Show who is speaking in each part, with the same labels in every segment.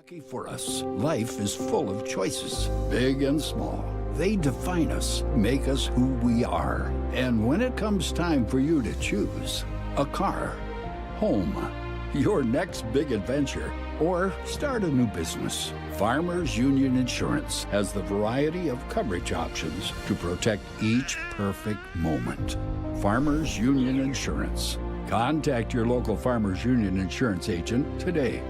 Speaker 1: Lucky for us, life is full of choices, big and small. They define us, make us who we are. And when it comes time for you to choose, a car, home, your next big adventure, or start a new business, Farmers Union Insurance has the variety of coverage options to protect each perfect moment. Farmers Union Insurance. Contact your local Farmers Union Insurance agent today.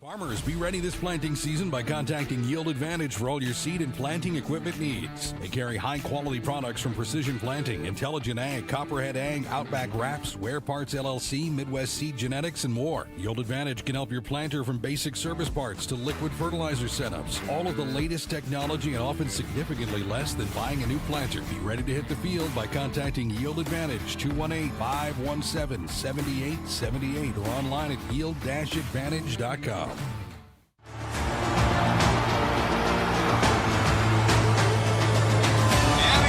Speaker 2: Farmers, be ready this planting season by contacting Yield Advantage for all your seed and planting equipment needs. They carry high-quality products from Precision Planting, Intelligent Ag, Copperhead Ag, Outback Wraps, Ware Parts LLC, Midwest Seed Genetics, and more. Yield Advantage can help your planter from basic service parts to liquid fertilizer setups. All of the latest technology and often significantly less than buying a new planter. Be ready to hit the field by contacting Yield Advantage, 218-517-7878, or online at yield-advantage.com.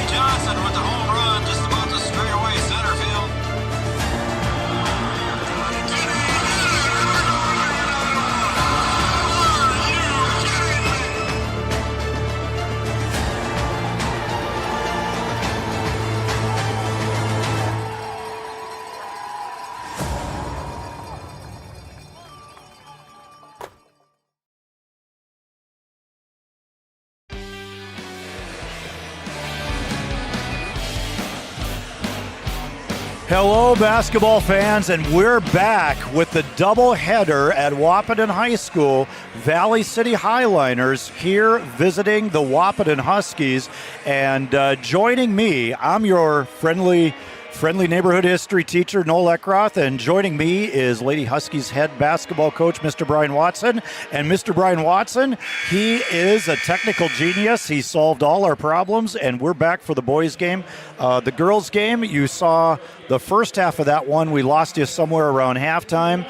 Speaker 3: Johnson with the home run just about to straight away center field.
Speaker 4: Hello, basketball fans, and we're back with the doubleheader at Wahpeton High School. Valley City Highliners here visiting the Wahpeton Huskies. And joining me, I'm your friendly neighborhood history teacher, Noel Eckroth, and joining me is Lady Huskies head basketball coach, Mr. Brian Watson. And Mr. Brian Watson, he is a technical genius. He solved all our problems, and we're back for the boys' game. The girls' game, you saw the first half of that one. We lost you somewhere around halftime.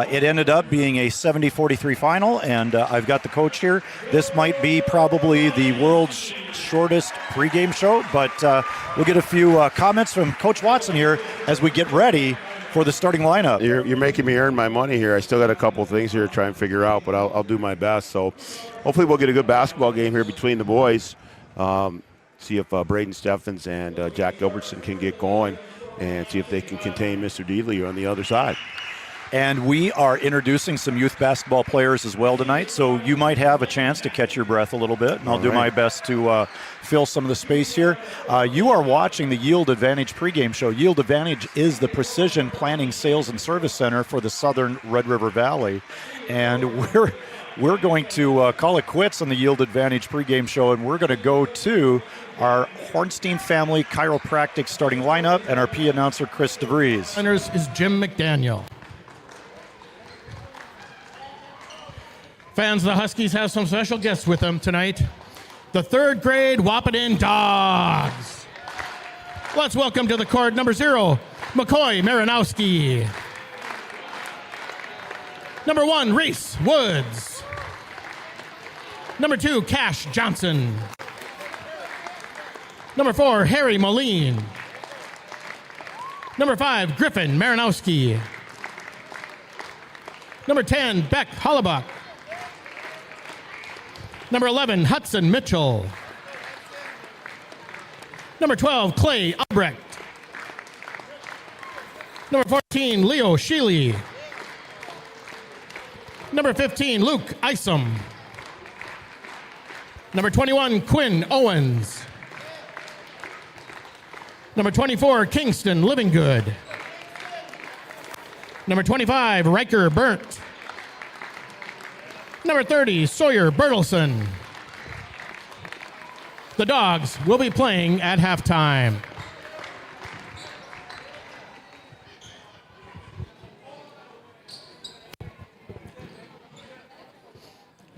Speaker 4: It ended up being a 70-43 final, and I've got the coach here. This might be probably the world's shortest pregame show, but we'll get a few comments from Coach Watson here as we get ready for the starting lineup.
Speaker 5: You're making me earn my money here. I still got a couple of things here to try and figure out, but I'll do my best. So hopefully we'll get a good basketball game here between the boys. See if Braden Steffens and Jack Gilbertson can get going and see if they can contain Mr. Deedley on the other side.
Speaker 4: And we are introducing some youth basketball players as well tonight, so you might have a chance to catch your breath a little bit, and I'll do my best to fill some of the space here. You are watching the Yield Advantage pregame show. Yield Advantage is the precision planning sales and service center for the southern Red River Valley, and we're going to call it quits on the Yield Advantage pregame show, and we're going to go to our Hornstein family chiropractic starting lineup and our P announcer, Chris DeVries.
Speaker 6: Centers is Jim McDaniel. Fans, the Huskies have some special guests with them tonight. The third grade Wahpeton Dogs. Let's welcome to the court number 0, McCoy Marinowski. Number 1, Reese Woods. Number 2, Cash Johnson. Number 4, Harry Moline. Number 5, Griffin Marinowski. Number 10, Beck Hollebuck. Number 11, Hudson Mitchell. Number 12, Clay Albrecht. Number 14, Leo Sheely. Number 15, Luke Isom. Number 21, Quinn Owens. Number 24, Kingston Livingood. Number 25, Riker Burnt. Number 30, Sawyer Bertelson. The Dogs will be playing at halftime.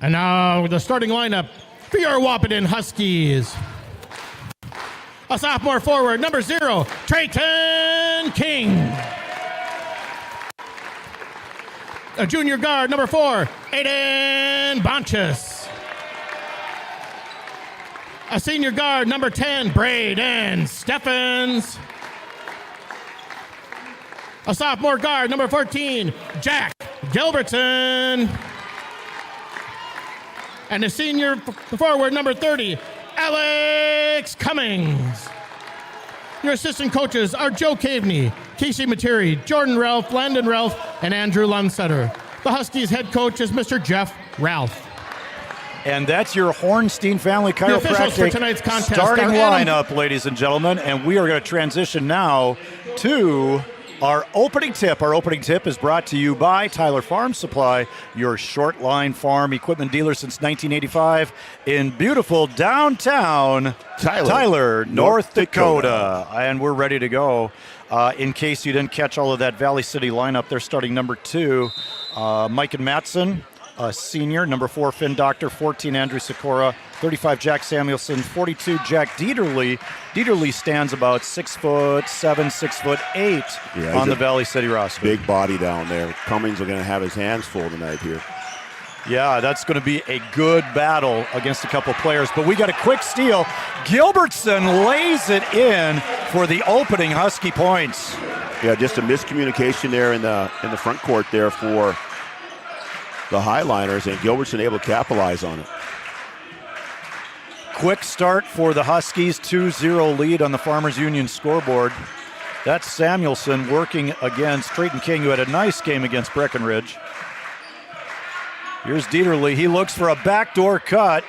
Speaker 6: And now the starting lineup for your Wahpeton Huskies. A sophomore forward, number 0, Trayton King. A junior guard, number 4, Aiden Bonchus. A senior guard, number 10, Braden Steffens. A sophomore guard, number 14, Jack Gilbertson. And the senior forward, number 30, Alex Cummings. Your assistant coaches are Joe Caveney, Casey Materi, Jordan Ralph, Landon Ralph, and Andrew Lunsetter. The Huskies head coach is Mr. Jeff Ralph.
Speaker 4: And that's your Hornstein Family
Speaker 6: officials for
Speaker 4: Chiropractic
Speaker 6: tonight's contest
Speaker 4: starting
Speaker 6: are Adam-
Speaker 4: lineup, ladies and gentlemen. And we are going to transition now to our opening tip. Our opening tip is brought to you by Tyler Farm Supply, your short line farm equipment dealer since 1985 in beautiful downtown Tyler, North Dakota. And we're ready to go. In case you didn't catch all of that Valley City lineup, they're starting number 2, Mike and Matson, senior, number 4, Finn Doctor, 14, Andrew Sikora, 35, Jack Samuelson, 42, Jack Dieterle. Dieterle stands about 6'7", 6'8" on the Valley City roster.
Speaker 5: Big body down there. Cummings are going to have his hands full tonight here.
Speaker 4: Yeah, that's going to be a good battle against a couple players. But we got a quick steal. Gilbertson lays it in for the opening Husky points.
Speaker 5: Yeah, just a miscommunication there in the front court there for the Highliners, and Gilbertson able to capitalize on it.
Speaker 4: Quick start for the Huskies, 2-0 lead on the Farmers Union scoreboard. That's Samuelson working against Trayton King, who had a nice game against Breckenridge. Here's Dieterle. He looks for a backdoor cut.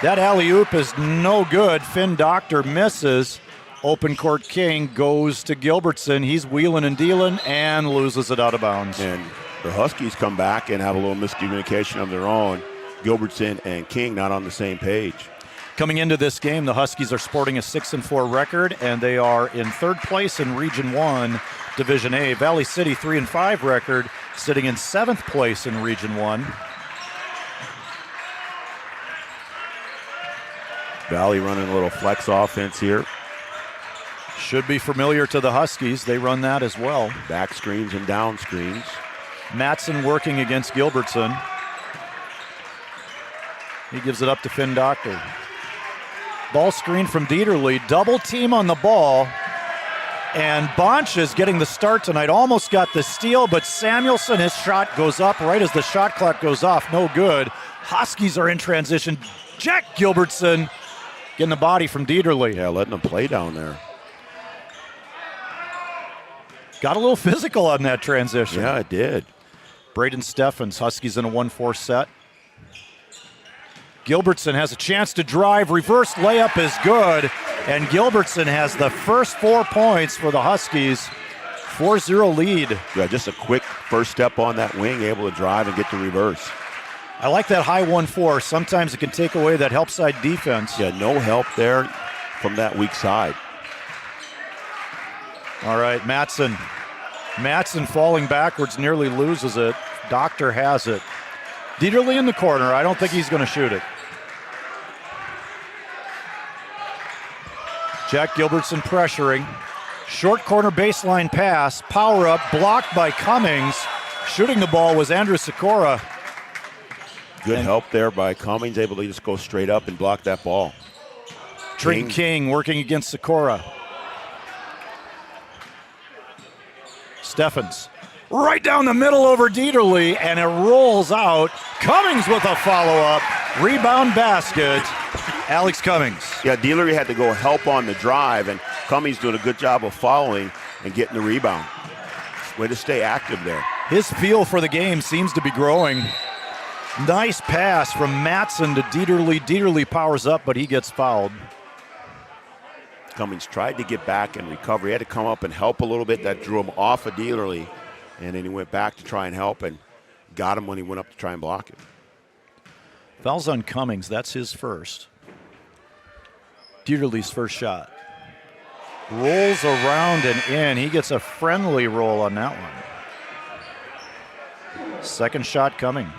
Speaker 4: That alley-oop is no good. Finn Doctor misses. Open court King goes to Gilbertson. He's wheeling and dealing and loses it out of bounds.
Speaker 5: And the Huskies come back and have a little miscommunication of their own. Gilbertson and King not on the same page.
Speaker 4: Coming into this game, the Huskies are sporting a 6-4 record, and they are in third place in Region 1, Division A. Valley City 3-5 record, sitting in 7th place in Region 1.
Speaker 5: Valley running a little flex offense here.
Speaker 4: Should be familiar to the Huskies. They run that as well.
Speaker 5: Back screens and down screens.
Speaker 4: Matson working against Gilbertson. He gives it up to Finn Doctor. Ball screen from Dieterle. Double team on the ball. And Bonch is getting the start tonight. Almost got the steal, but Samuelson, his shot goes up right as the shot clock goes off. No good. Huskies are in transition. Jack Gilbertson getting the body from Dieterle.
Speaker 5: Yeah, letting them play down there.
Speaker 4: Got a little physical on that transition.
Speaker 5: Yeah, it did.
Speaker 4: Braden Steffens, Huskies in a 1-4 set. Gilbertson has a chance to drive. Reverse layup is good. And Gilbertson has the first 4 points for the Huskies. 4-0 lead.
Speaker 5: Yeah, just a quick first step on that wing, able to drive and get the reverse.
Speaker 4: I like that high 1-4. Sometimes it can take away that help side defense.
Speaker 5: Yeah, no help there from that weak side.
Speaker 4: All right, Matson. Matson falling backwards, nearly loses it. Doctor has it. Dieterle in the corner. I don't think he's going to shoot it. Jack Gilbertson pressuring. Short corner baseline pass. Power up. Blocked by Cummings. Shooting the ball was Andrew Sikora.
Speaker 5: Good help there by Cummings, able to just go straight up and block that ball.
Speaker 4: Trayton King working against Sikora. Steffens. Right down the middle over Dieterle, and it rolls out. Cummings with a follow-up. Rebound basket. Alex Cummings.
Speaker 5: Yeah, Dieterle had to go help on the drive, and Cummings doing a good job of following and getting the rebound. Way to stay active there.
Speaker 4: His feel for the game seems to be growing. Nice pass from Matson to Dieterle. Dieterle powers up, but he gets fouled.
Speaker 5: Cummings tried to get back and recover. He had to come up and help a little bit. That drew him off of Dieterle. And then he went back to try and help and got him when he went up to try and block it.
Speaker 4: Fouls on Cummings. That's his first. Dieterle's first shot. Rolls around and in. He gets a friendly roll on that one. Second shot coming.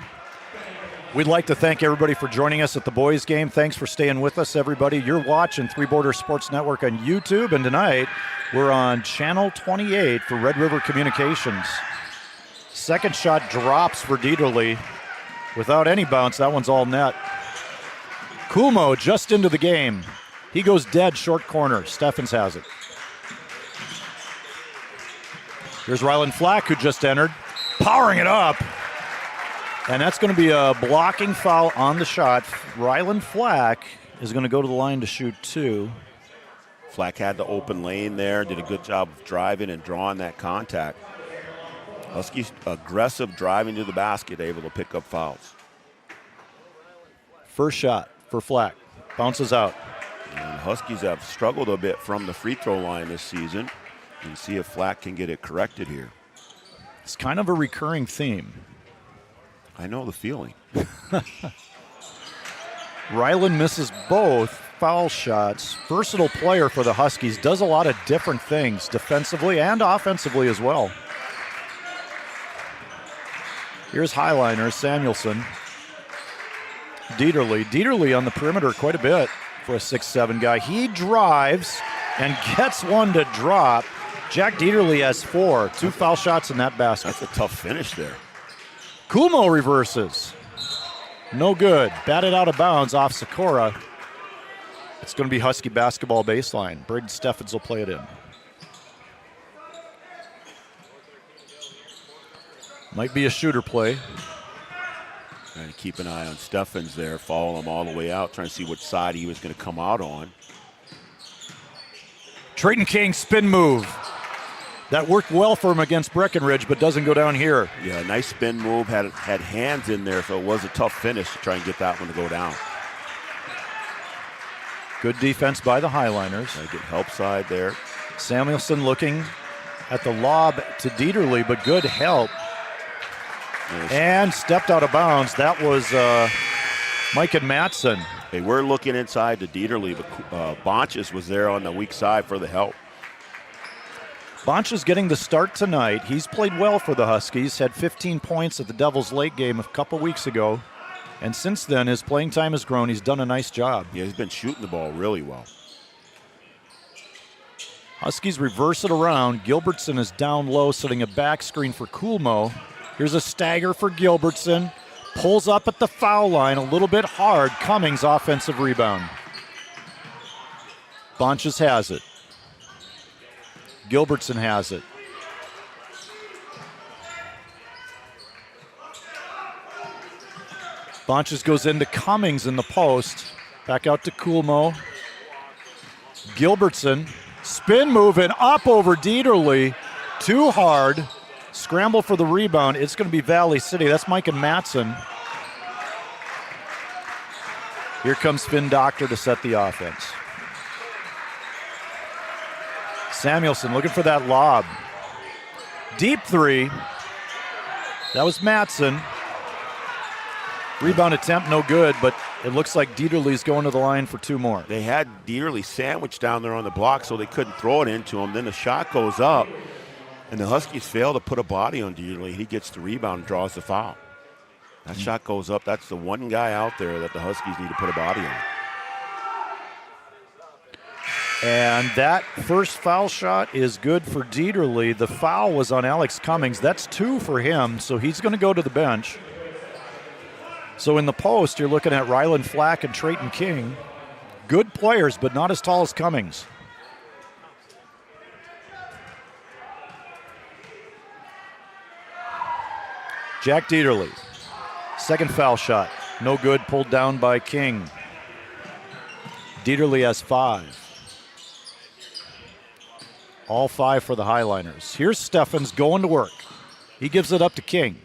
Speaker 4: We'd like to thank everybody for joining us at the boys' game. Thanks for staying with us, everybody. You're watching Three Borders Sports Network on YouTube, and tonight we're on Channel 28 for Red River Communications. Second shot drops for Dieterle. Without any bounce, that one's all net. Kumo just into the game. He goes dead short corner. Steffens has it. Here's Rylan Flack, who just entered. Powering it up. And that's going to be a blocking foul on the shot. Ryland Flack is going to go to the line to shoot 2.
Speaker 5: Flack had the open lane there, did a good job of driving and drawing that contact. Huskies aggressive driving to the basket, able to pick up fouls.
Speaker 4: First shot for Flack. Bounces out.
Speaker 5: And Huskies have struggled a bit from the free throw line this season. And see if Flack can get it corrected here.
Speaker 4: It's kind of a recurring theme.
Speaker 5: I know the feeling.
Speaker 4: Ryland misses both foul shots. Versatile player for the Huskies. Does a lot of different things defensively and offensively as well. Here's Highliners, Samuelson. Dieterle on the perimeter quite a bit for a 6'7" guy. He drives and gets one to drop. Jack Dieterle has 4. 2 foul shots in that basket.
Speaker 5: That's a tough finish there.
Speaker 4: Kumo reverses. No good. Batted out of bounds off Sikora. It's going to be Husky basketball baseline. Braden Steffens will play it in. Might be a shooter play.
Speaker 5: Trying to keep an eye on Steffens there, follow him all the way out, trying to see which side he was going to come out on.
Speaker 4: Trayton King spin move. That worked well for him against Breckenridge, but doesn't go down here.
Speaker 5: Yeah, nice spin move, had hands in there, so it was a tough finish to try and get that one to go down.
Speaker 4: Good defense by the Highliners.
Speaker 5: Trying to get help side there.
Speaker 4: Samuelson looking at the lob to Dieterle, but good help.
Speaker 5: Yes.
Speaker 4: And stepped out of bounds. That was Mike and Matson.
Speaker 5: They were looking inside to Dieterle, but Bonches was there on the weak side for the help.
Speaker 4: Bonch is getting the start tonight. He's played well for the Huskies, had 15 points at the Devils' late game a couple weeks ago. And since then, his playing time has grown. He's done a nice job.
Speaker 5: Yeah, he's been shooting the ball really well.
Speaker 4: Huskies reverse it around. Gilbertson is down low, setting a back screen for Coolmo. Here's a stagger for Gilbertson. Pulls up at the foul line a little bit hard. Cummings offensive rebound. Bonches has it. Gilbertson has it. Bonches goes into Cummings in the post. Back out to Coolmo. Gilbertson. Spin move and up over Dieterle. Too hard. Scramble for the rebound. It's going to be Valley City. That's Mike and Matson. Here comes Finn Doctor to set the offense. Samuelson looking for that lob. Deep 3. That was Matson. Rebound attempt, no good, but it looks like Dieterle's going to the line for 2 more.
Speaker 5: They had Dieterle sandwiched down there on the block so they couldn't throw it into him. Then the shot goes up, and the Huskies fail to put a body on Dieterle. He gets the rebound and draws the foul. That shot goes up. That's the one guy out there that the Huskies need to put a body on.
Speaker 4: And that first foul shot is good for Dieterle. The foul was on Alex Cummings. That's 2 for him, so he's going to go to the bench. So in the post, you're looking at Ryland Flack and Trayton King. Good players, but not as tall as Cummings. Jack Dieterle. Second foul shot. No good, pulled down by King. Dieterle has 5. All 5 for the Highliners. Here's Steffens going to work. He gives it up to King.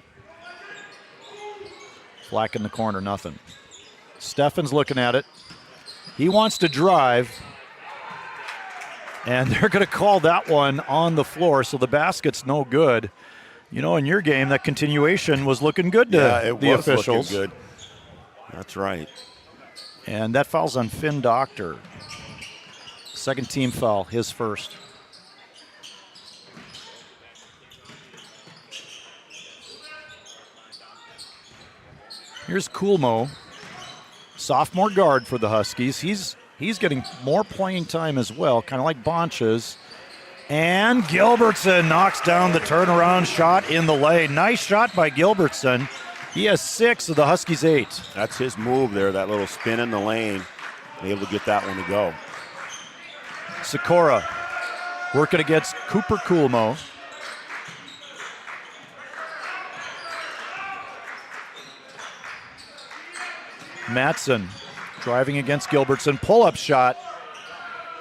Speaker 4: Flack in the corner, nothing. Steffens looking at it. He wants to drive. And they're going to call that one on the floor, so the basket's no good. You know, in your game, that continuation was looking good to the officials.
Speaker 5: Looking good. That's right.
Speaker 4: And that foul's on Finn Doctor. Second team foul, his first. Here's Coolmo, sophomore guard for the Huskies. He's getting more playing time as well, kind of like Bonches. And Gilbertson knocks down the turnaround shot in the lane. Nice shot by Gilbertson. He has 6 of the Huskies' 8.
Speaker 5: That's his move there, that little spin in the lane. Able to get that one to go.
Speaker 4: Sikora working against Cooper Coolmo. Matson driving against Gilbertson. Pull-up shot.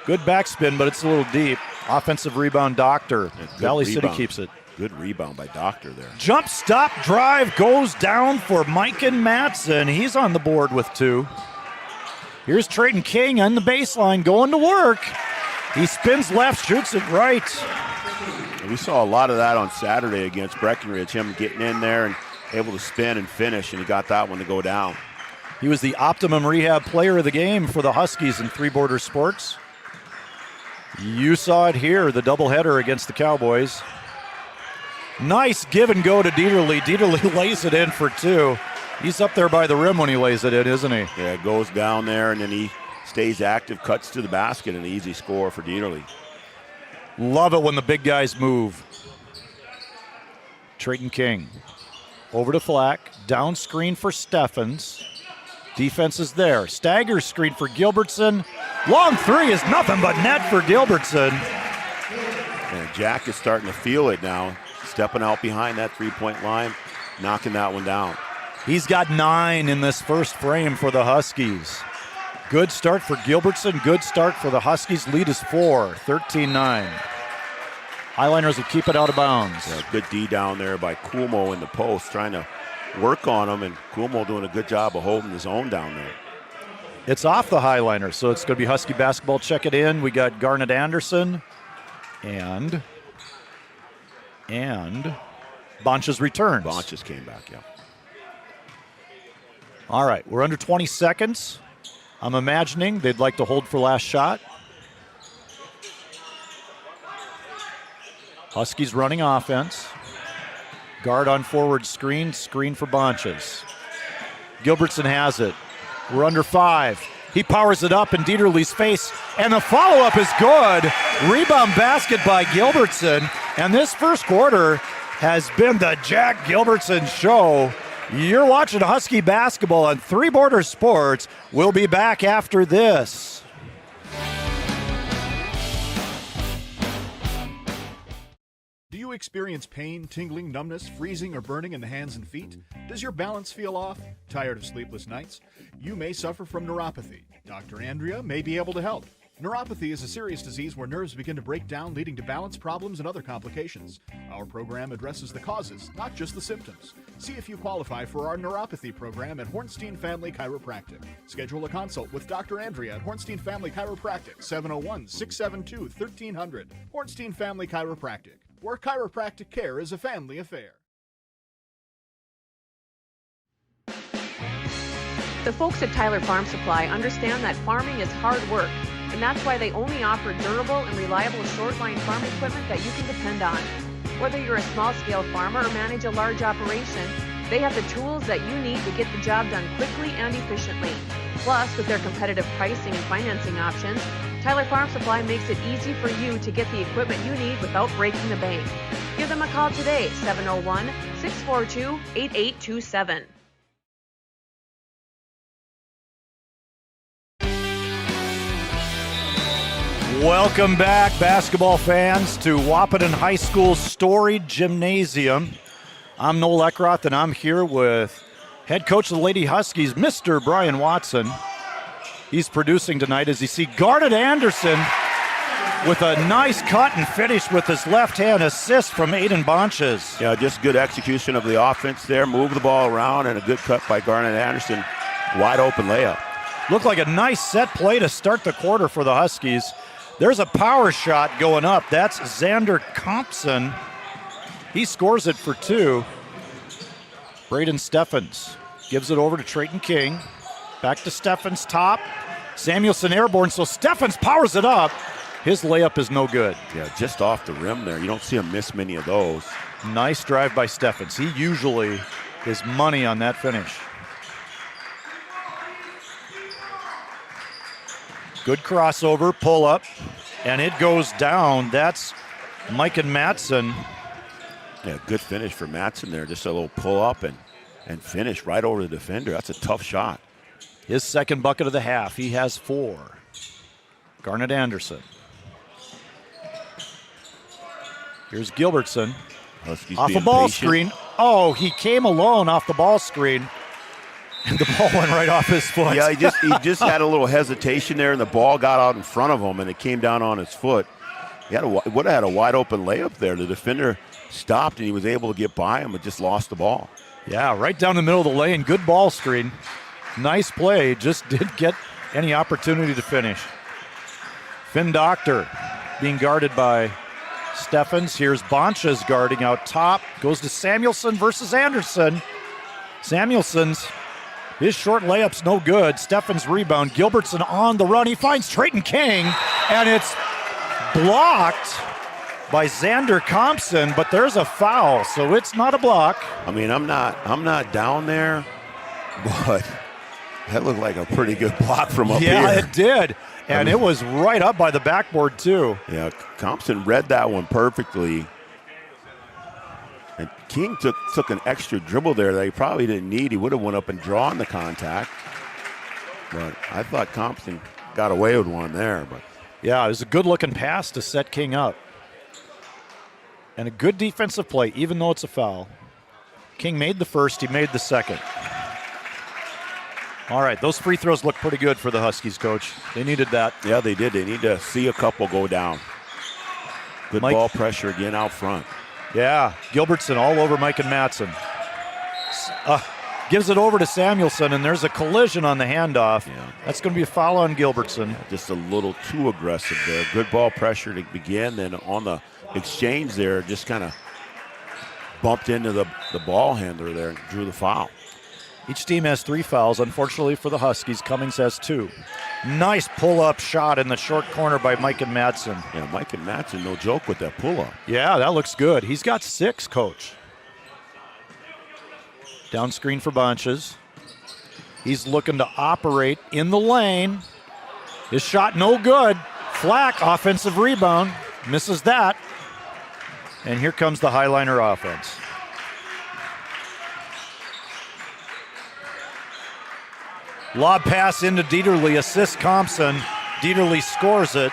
Speaker 4: Good backspin, but it's a little deep. Offensive rebound, Doctor. Valley City keeps it.
Speaker 5: Good rebound by Doctor there.
Speaker 4: Jump stop drive goes down for Mike and Matson. He's on the board with 2. Here's Trayton King on the baseline going to work. He spins left, shoots it right.
Speaker 5: We saw a lot of that on Saturday against Breckenridge, him getting in there and able to spin and finish, and he got that one to go down.
Speaker 4: He was the optimum rehab player of the game for the Huskies in Three Border Sports. You saw it here, the doubleheader against the Cowboys. Nice give and go to Dieterle. Dieterle lays it in for 2. He's up there by the rim when he lays it in, isn't he?
Speaker 5: Yeah, it goes down there, and then he stays active, cuts to the basket, and an easy score for Dieterle.
Speaker 4: Love it when the big guys move. Trayton King over to Flack. Down screen for Steffens. Defense is there. Stagger screen for Gilbertson. Long 3 is nothing but net for Gilbertson.
Speaker 5: And Jack is starting to feel it now. Stepping out behind that three-point line, knocking that one down.
Speaker 4: He's got 9 in this first frame for the Huskies. Good start for Gilbertson. Good start for the Huskies. Lead is 4, 13-9. Highliners will keep it out of bounds.
Speaker 5: Yeah, good D down there by Cuomo in the post, trying to work on him, and Cuomo doing a good job of holding his own down there.
Speaker 4: It's off the Highliners, so it's going to be Husky basketball. Check it in. We got Garnet Anderson and Bonch's returns.
Speaker 5: Bonch's came back, yeah.
Speaker 4: All right, we're under 20 seconds. I'm imagining they'd like to hold for last shot. Huskies running offense. Guard on forward screen for Bonches. Gilbertson has it. We're under 5. He powers it up in Dieterle's face, and the follow-up is good. Rebound basket by Gilbertson, and this first quarter has been the Jack Gilbertson show. You're watching Husky basketball on Three Border Sports. We'll be back after this.
Speaker 7: Do you experience pain, tingling, numbness, freezing, or burning in the hands and feet? Does your balance feel off? Tired of sleepless nights? You may suffer from neuropathy. Dr. Andrea may be able to help. Neuropathy is a serious disease where nerves begin to break down, leading to balance problems and other complications. Our program addresses the causes, not just the symptoms. See if you qualify for our neuropathy program at Hornstein Family Chiropractic. Schedule a consult with Dr. Andrea at Hornstein Family Chiropractic, 701-672-1300. Hornstein Family Chiropractic, where chiropractic care is a family affair.
Speaker 8: The folks at Tyler Farm Supply understand that farming is hard work, and that's why they only offer durable and reliable short-line farm equipment that you can depend on. Whether you're a small-scale farmer or manage a large operation, they have the tools that you need to get the job done quickly and efficiently. Plus, with their competitive pricing and financing options, Tyler Farm Supply makes it easy for you to get the equipment you need without breaking the bank. Give them a call today, 701-642-8827.
Speaker 4: Welcome back, basketball fans, to Wahpeton High School's storied gymnasium. I'm Noel Eckroth, and I'm here with head coach of the Lady Huskies, Mr. Brian Watson. He's producing tonight as you see Garnet Anderson with a nice cut and finish with his left hand assist from Aiden Bonches.
Speaker 5: Yeah, just good execution of the offense there. Move the ball around, and a good cut by Garnet Anderson. Wide open layup.
Speaker 4: Looked like a nice set play to start the quarter for the Huskies. There's a power shot going up. That's Xander Compson. He scores it for 2. Braden Steffens gives it over to Trayton King. Back to Steffens, top. Samuelson airborne, so Steffens powers it up. His layup is no good.
Speaker 5: Yeah, just off the rim there. You don't see him miss many of those.
Speaker 4: Nice drive by Steffens. He usually is money on that finish. Good crossover, pull up, and it goes down. That's Mike and Matson.
Speaker 5: Yeah, good finish for Matson there. Just a little pull up and finish right over the defender. That's a tough shot.
Speaker 4: His second bucket of the half. He has 4. Garnet Anderson. Here's Gilbertson.
Speaker 5: Huskies
Speaker 4: off a
Speaker 5: being
Speaker 4: ball
Speaker 5: patient.
Speaker 4: screen. Oh, he came alone off the ball screen. And the ball went right off his foot.
Speaker 5: Yeah, he just had a little hesitation there, and the ball got out in front of him, and it came down on his foot. He would have had a wide open layup there. The defender stopped, and he was able to get by him, but just lost the ball.
Speaker 4: Yeah, right down the middle of the lane. Good ball screen. Nice play. Just didn't get any opportunity to finish. Finn Doctor being guarded by Steffens. Here's Bonchas guarding out top. Goes to Samuelson versus Anderson. Samuelson's, his short layup's no good. Steffens rebound. Gilbertson on the run. He finds Trayton King, and it's blocked by Xander Compson, but there's a foul, so it's not a block.
Speaker 5: I mean, I'm not down there, but that looked like a pretty good block from up here.
Speaker 4: Yeah, it did. And it was right up by the backboard, too.
Speaker 5: Yeah, Compson read that one perfectly. And King took an extra dribble there that he probably didn't need. He would have went up and drawn the contact. But I thought Compson got away with one there. But
Speaker 4: yeah, it was a good-looking pass to set King up. And a good defensive play, even though it's a foul. King made the first, he made the second. All right, those free throws look pretty good for the Huskies, Coach. They needed that.
Speaker 5: Yeah, they did. They need to see a couple go down. Good ball pressure again out front.
Speaker 4: Yeah, Gilbertson all over Mike and Matson. Gives it over to Samuelson, and there's a collision on the handoff.
Speaker 5: Yeah.
Speaker 4: That's going to be a foul on Gilbertson.
Speaker 5: Just a little too aggressive there. Good ball pressure to begin. Then on the exchange there, just kind of bumped into the ball handler there and drew the foul.
Speaker 4: Each team has 3 fouls. Unfortunately for the Huskies, Cummings has 2. Nice pull-up shot in the short corner by Mike and Matson.
Speaker 5: Yeah, Mike and Matson, no joke with that pull-up.
Speaker 4: Yeah, that looks good. He's got 6, Coach. Down screen for Bonches. He's looking to operate in the lane. His shot no good. Flack, offensive rebound. Misses that. And here comes the Highliner offense. Lob pass into Dieterle, assists Compson. Dieterle scores it.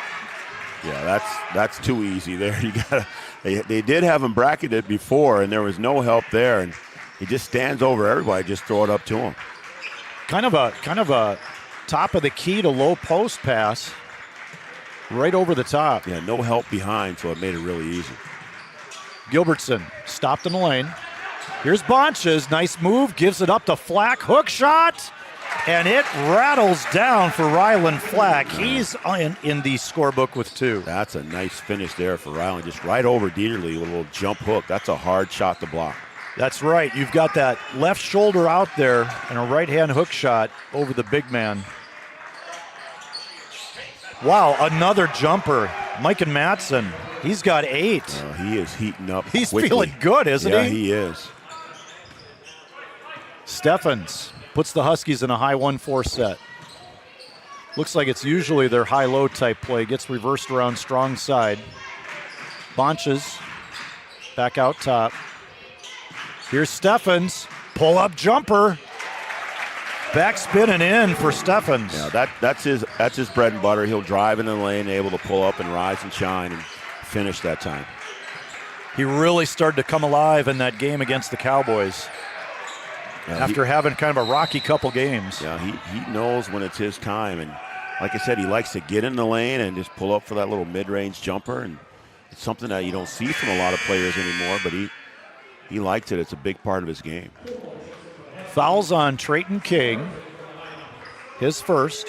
Speaker 5: Yeah, that's too easy there. They did have him bracketed before, and there was no help there, and he just stands over everybody, just throw it up to him.
Speaker 4: Kind of a top of the key to low post pass, right over the top.
Speaker 5: Yeah, no help behind, so it made it really easy.
Speaker 4: Gilbertson stopped in the lane. Here's Bonches, nice move, gives it up to Flack, hook shot. And it rattles down for Ryland Flack. He's in the scorebook with 2.
Speaker 5: That's a nice finish there for Ryland. Just right over Dieterle with a little jump hook. That's a hard shot to block.
Speaker 4: That's right. You've got that left shoulder out there and a right-hand hook shot over the big man. Wow, another jumper. Mike and Matson, he's got 8.
Speaker 5: He is heating up
Speaker 4: He's
Speaker 5: quickly.
Speaker 4: feeling good, isn't he?
Speaker 5: Yeah, he is.
Speaker 4: Steffens puts the Huskies in a high 1-4 set. Looks like it's usually their high-low type play. Gets reversed around strong side. Bonches back out top. Here's Steffens. Pull-up jumper. Backspin and in for Steffens.
Speaker 5: Yeah, that's his bread and butter. He'll drive in the lane, able to pull up and rise and shine and finish that time.
Speaker 4: He really started to come alive in that game against the Cowboys. After having kind of a rocky couple games.
Speaker 5: Yeah, he knows when it's his time. And like I said, he likes to get in the lane and just pull up for that little mid-range jumper. And it's something that you don't see from a lot of players anymore, but he likes it. It's a big part of his game.
Speaker 4: Fouls on Trayton King. His first.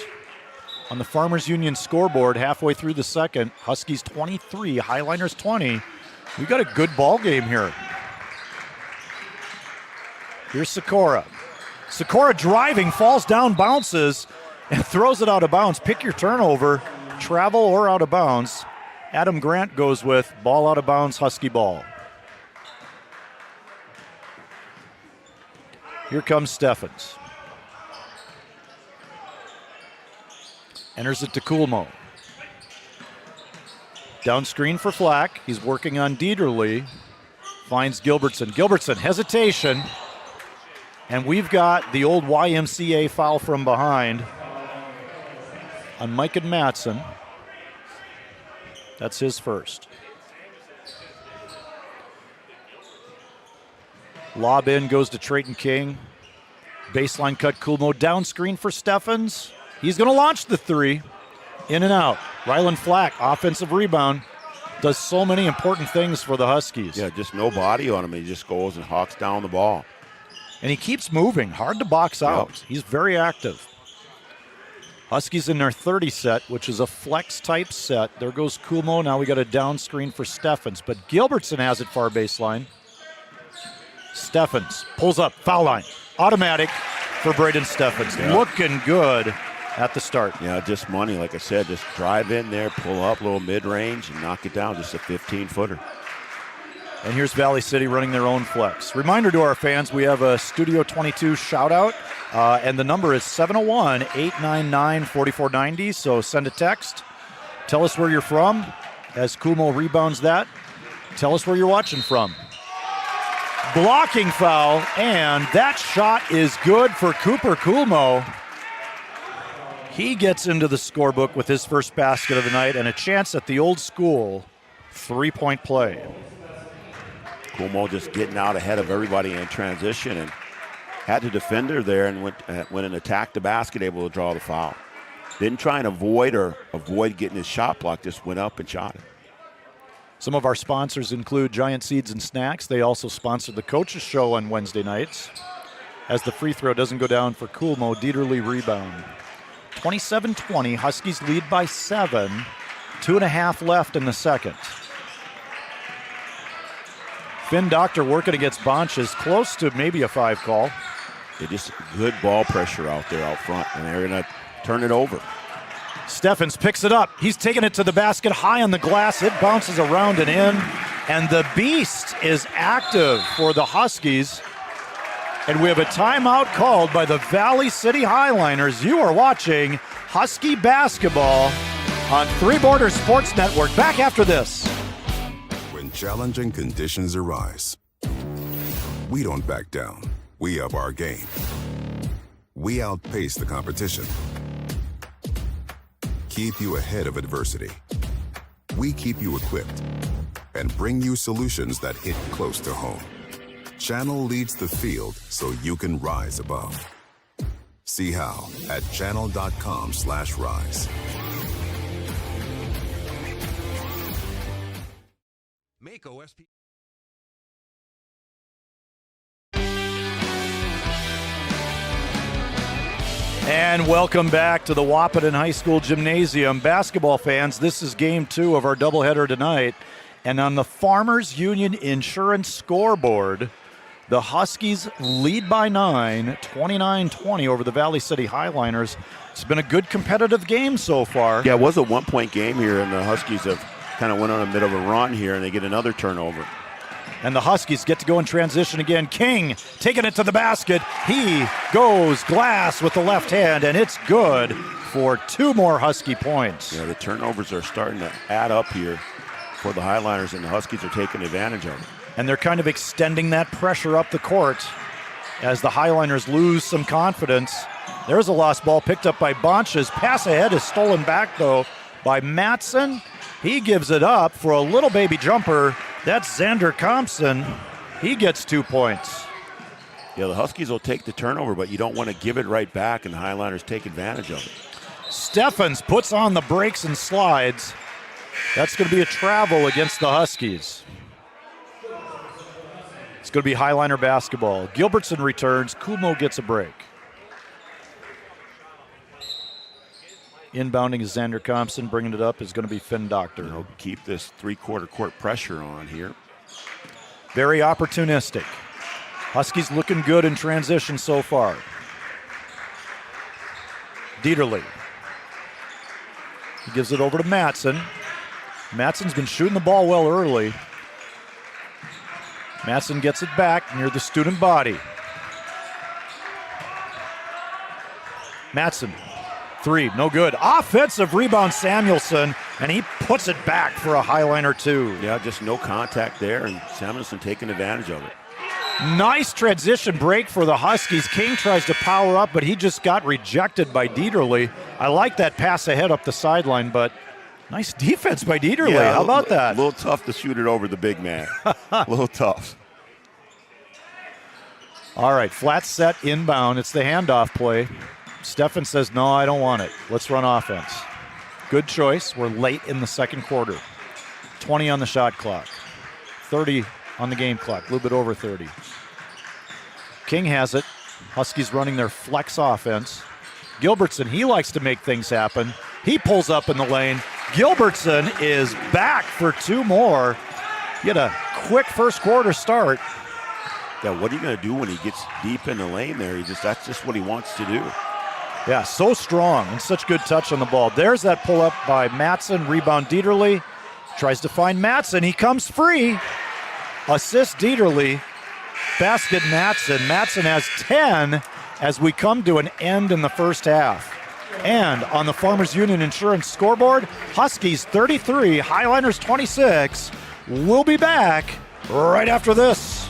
Speaker 4: On the Farmers Union scoreboard halfway through the second. Huskies 23, Highliners 20. We got a good ball game here. Here's Sikora. Sikora driving, falls down, bounces, and throws it out of bounds. Pick your turnover, travel or out of bounds. Adam Grant goes with ball out of bounds, Husky ball. Here comes Steffens. Enters it to Coolmo. Down screen for Flack. He's working on Dieterle. Finds Gilbertson. Gilbertson, hesitation. And we've got the old YMCA foul from behind on Mike and Matson. That's his first. Lob in goes to Trayton King. Baseline cut, Kulmo down screen for Steffens. He's going to launch the three. In and out. Rylan Flack, offensive rebound. Does so many important things for the Huskies.
Speaker 5: Yeah, just no body on him. He just goes and hawks down the ball.
Speaker 4: And he keeps moving. Hard to box out. He's very active. Huskies in their 30 set, which is a flex-type set. There goes Kulmo. Now we got a down screen for Steffens. But Gilbertson has it far baseline. Steffens pulls up. Foul line. Automatic for Braden Steffens.
Speaker 5: Yeah.
Speaker 4: Looking good at the start.
Speaker 5: Yeah, just money. Like I said, just drive in there, pull up, a little mid-range, and knock it down. Just a 15-footer.
Speaker 4: And here's Valley City running their own flex. Reminder to our fans, we have a Studio 22 shout-out, and the number is 701-899-4490, so send a text. Tell us where you're from. As Kulmo rebounds that, tell us where you're watching from. Blocking foul, and that shot is good for Cooper Kulmo. He gets into the scorebook with his first basket of the night and a chance at the old school three-point play.
Speaker 5: Kulmo just getting out ahead of everybody in transition and had the defender there and went and attacked the basket, able to draw the foul. Didn't try and avoid getting his shot blocked, just went up and shot it.
Speaker 4: Some of our sponsors include Giant Seeds and Snacks. They also sponsor the Coaches Show on Wednesday nights. As the free throw doesn't go down for Kulmo, Dieterle rebound. 27-20, Huskies lead by 7. 2.5 left in the second. Finn Doctor working against Bonches, close to maybe a 5 call.
Speaker 5: They just good ball pressure out there out front, and they're going to turn it over.
Speaker 4: Steffens picks it up. He's taking it to the basket, high on the glass. It bounces around and in. And the Beast is active for the Huskies. And we have a timeout called by the Valley City Highliners. You are watching Husky basketball on Three Borders Sports Network. Back after this.
Speaker 9: When challenging conditions arise, we don't back down. We up our game. We outpace the competition. Keep you ahead of adversity. We keep you equipped and bring you solutions that hit close to home. Channel leads the field so you can rise above. See how at channel.com/rise.
Speaker 2: Make OSP.
Speaker 4: And welcome back to the Wahpeton High School Gymnasium. Basketball fans, this is game 2 of our doubleheader tonight. And on the Farmers Union Insurance scoreboard, the Huskies lead by 9, 29-20 over the Valley City Highliners. It's been a good competitive game so far.
Speaker 5: Yeah, it was a 1-point game here, and the Huskies have kind of went on a bit of a run here, and they get another turnover.
Speaker 4: And the Huskies get to go in transition again. King taking it to the basket. He goes glass with the left hand, and it's good for 2 more Husky points.
Speaker 5: Yeah, the turnovers are starting to add up here for the Highliners, and the Huskies are taking advantage of it.
Speaker 4: And they're kind of extending that pressure up the court as the Highliners lose some confidence. There's a lost ball picked up by Bonches. Pass ahead is stolen back, though, by Matson. He gives it up for a little baby jumper. That's Xander Thompson. He gets 2 points.
Speaker 5: Yeah, the Huskies will take the turnover, but you don't want to give it right back, and the Highliners take advantage of it.
Speaker 4: Steffens puts on the brakes and slides. That's going to be a travel against the Huskies. It's going to be Highliner basketball. Gilbertson returns. Kulmo gets a break. Inbounding is Xander Thompson. Bringing it up is going to be Finn Doctor.
Speaker 5: You know, keep this three-quarter court pressure on here.
Speaker 4: Very opportunistic. Huskies looking good in transition so far. Dieterle. He gives it over to Matson. Matson's been shooting the ball well early. Matson gets it back near the student body. Matson, 3, no good. Offensive rebound, Samuelson, and he puts it back for a Highliner 2.
Speaker 5: Yeah, just no contact there, and Samuelson taking advantage of it.
Speaker 4: Nice transition break for the Huskies. King tries to power up, but he just got rejected by Dieterle. I like that pass ahead up the sideline, but nice defense by Dieterle.
Speaker 5: Yeah,
Speaker 4: how about that?
Speaker 5: A little tough to shoot it over the big man. A little tough.
Speaker 4: All right, flat set inbound. It's the handoff play. Steffen says, no, I don't want it. Let's run offense. Good choice. We're late in the second quarter. 20 on the shot clock. 30 on the game clock, a little bit over 30. King has it. Huskies running their flex offense. Gilbertson, he likes to make things happen. He pulls up in the lane. Gilbertson is back for 2 more. Get a quick first quarter start.
Speaker 5: Yeah, what are you going to do when he gets deep in the lane there? That's just what he wants to do.
Speaker 4: Yeah, so strong and such good touch on the ball. There's that pull up by Matson. Rebound Dieterle. Tries to find Matson. He comes free. Assist Dieterle. Basket Matson. Matson has 10 as we come to an end in the first half. And on the Farmers Union Insurance scoreboard, Huskies 33, Highliners 26. We'll be back right after this.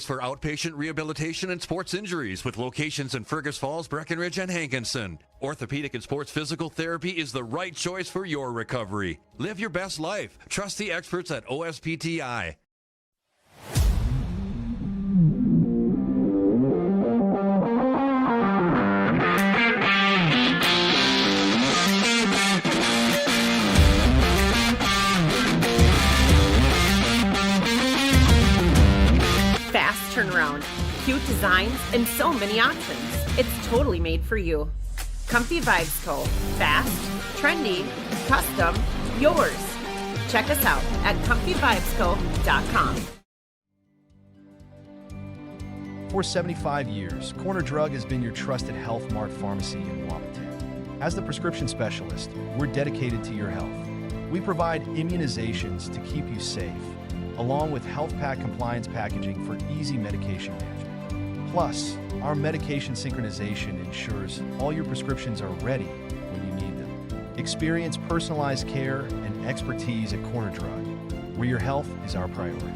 Speaker 10: For outpatient rehabilitation and sports injuries with locations in Fergus Falls, Breckenridge, and Hankinson. Orthopedic and sports physical therapy is the right choice for your recovery. Live your best life. Trust the experts at OSPTI.
Speaker 11: Fast turnaround, cute designs, and so many options. It's totally made for you. Comfy Vibes Co. Fast, trendy, custom, yours. Check us out at comfyvibesco.com.
Speaker 12: For 75 years, Corner Drug has been your trusted Health Mart pharmacy in Wahpeton. As the prescription specialist, we're dedicated to your health. We provide immunizations to keep you safe, along with health pack compliance packaging for easy medication management. Plus, our medication synchronization ensures all your prescriptions are ready when you need them. Experience personalized care and expertise at Corner Drug, where your health is our priority.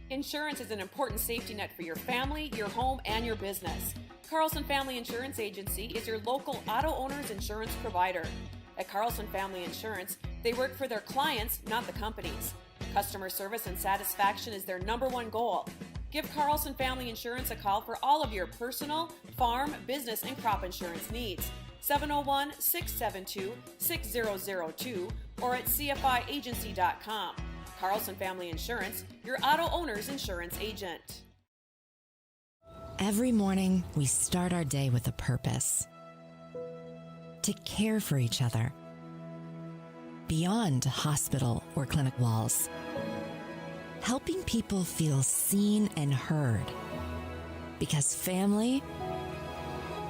Speaker 13: Insurance is an important safety net for your family, your home, and your business. Carlson Family Insurance Agency is your local auto owner's insurance provider. At Carlson Family Insurance, they work for their clients, not the companies. Customer service and satisfaction is their #1 goal. Give Carlson Family Insurance a call for all of your personal, farm, business, and crop insurance needs. 701-672-6002 or at cfiagency.com. Carlson Family Insurance, your auto owner's insurance agent.
Speaker 14: Every morning, we start our day with a purpose. To care for each other, beyond hospital or clinic walls. Helping people feel seen and heard. Because family,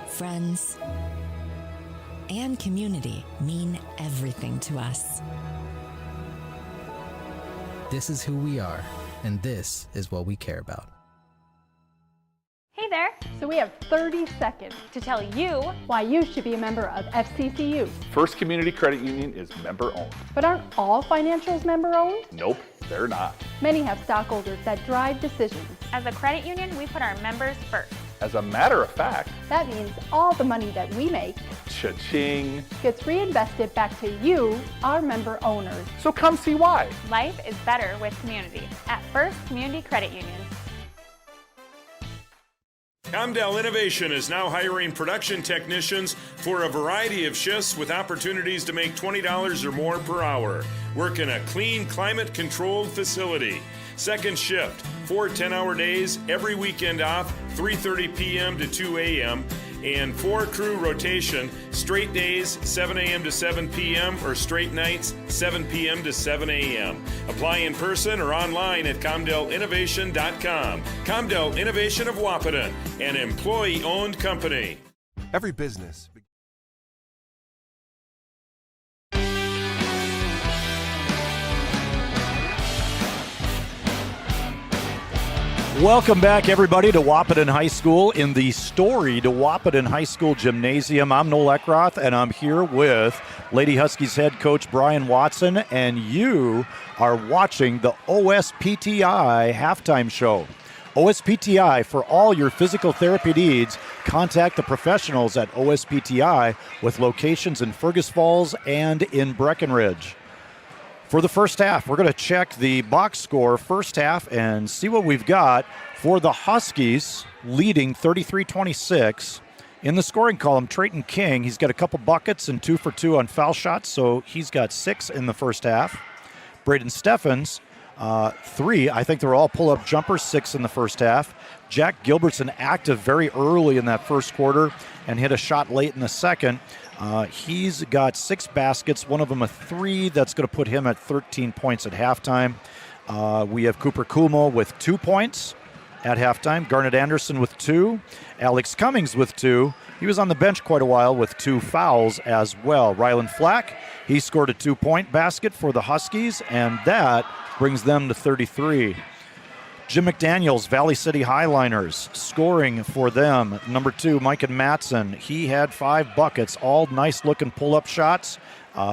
Speaker 14: friends, and community mean everything to us.
Speaker 15: This is who we are, and this is what we care about.
Speaker 16: Hey there! So we have 30 seconds to tell you why you should be a member of FCCU.
Speaker 17: First Community Credit Union is member-owned.
Speaker 16: But aren't all financials member-owned?
Speaker 17: Nope, they're not.
Speaker 16: Many have stockholders that drive decisions.
Speaker 18: As a credit union, we put our members first.
Speaker 17: As a matter of fact,
Speaker 16: that means all the money that we make
Speaker 17: cha-ching
Speaker 16: gets reinvested back to you, our member owners.
Speaker 17: So come see why.
Speaker 18: Life is better with community at First Community Credit Union.
Speaker 19: Comdell Innovation is now hiring production technicians for a variety of shifts with opportunities to make $20 or more per hour. Work in a clean, climate-controlled facility. Second shift, 4 10-hour days, every weekend off, 3:30 p.m. to 2 a.m., and 4 crew rotation, straight days, 7 a.m. to 7 p.m., or straight nights, 7 p.m. to 7 a.m. Apply in person or online at ComdellInnovation.com. Comdell Innovation of Wahpeton, an employee-owned company.
Speaker 20: Every business.
Speaker 4: Welcome back, everybody, to Wahpeton High School in the storied Wahpeton High School Gymnasium. I'm Noel Eckroth, and I'm here with Lady Huskies head coach Brian Watson, and you are watching the OSPTI halftime show. OSPTI, for all your physical therapy needs, contact the professionals at OSPTI with locations in Fergus Falls and in Breckenridge. for the first half. We're going to check the box score first half and see what we've got for the Huskies, leading 33-26. In the scoring column, Trayton King, he's got a couple buckets and 2 for 2 on foul shots, so he's got 6 in the first half. Braden Steffens, 3. I think they're all pull-up jumpers, 6 in the first half. Jack Gilbertson active very early in that first quarter and hit a shot late in the second. He's got 6 baskets, one of them a 3. That's going to put him at 13 points at halftime. We have Cooper Kumo with 2 points at halftime. Garnett Anderson with 2. Alex Cummings with 2. He was on the bench quite a while with 2 fouls as well. Rylan Flack, he scored a 2-point basket for the Huskies, and that brings them to 33. Jim McDaniels, Valley City Highliners, scoring for them. Number 2, Micah Matson. He had 5 buckets, all nice-looking pull-up shots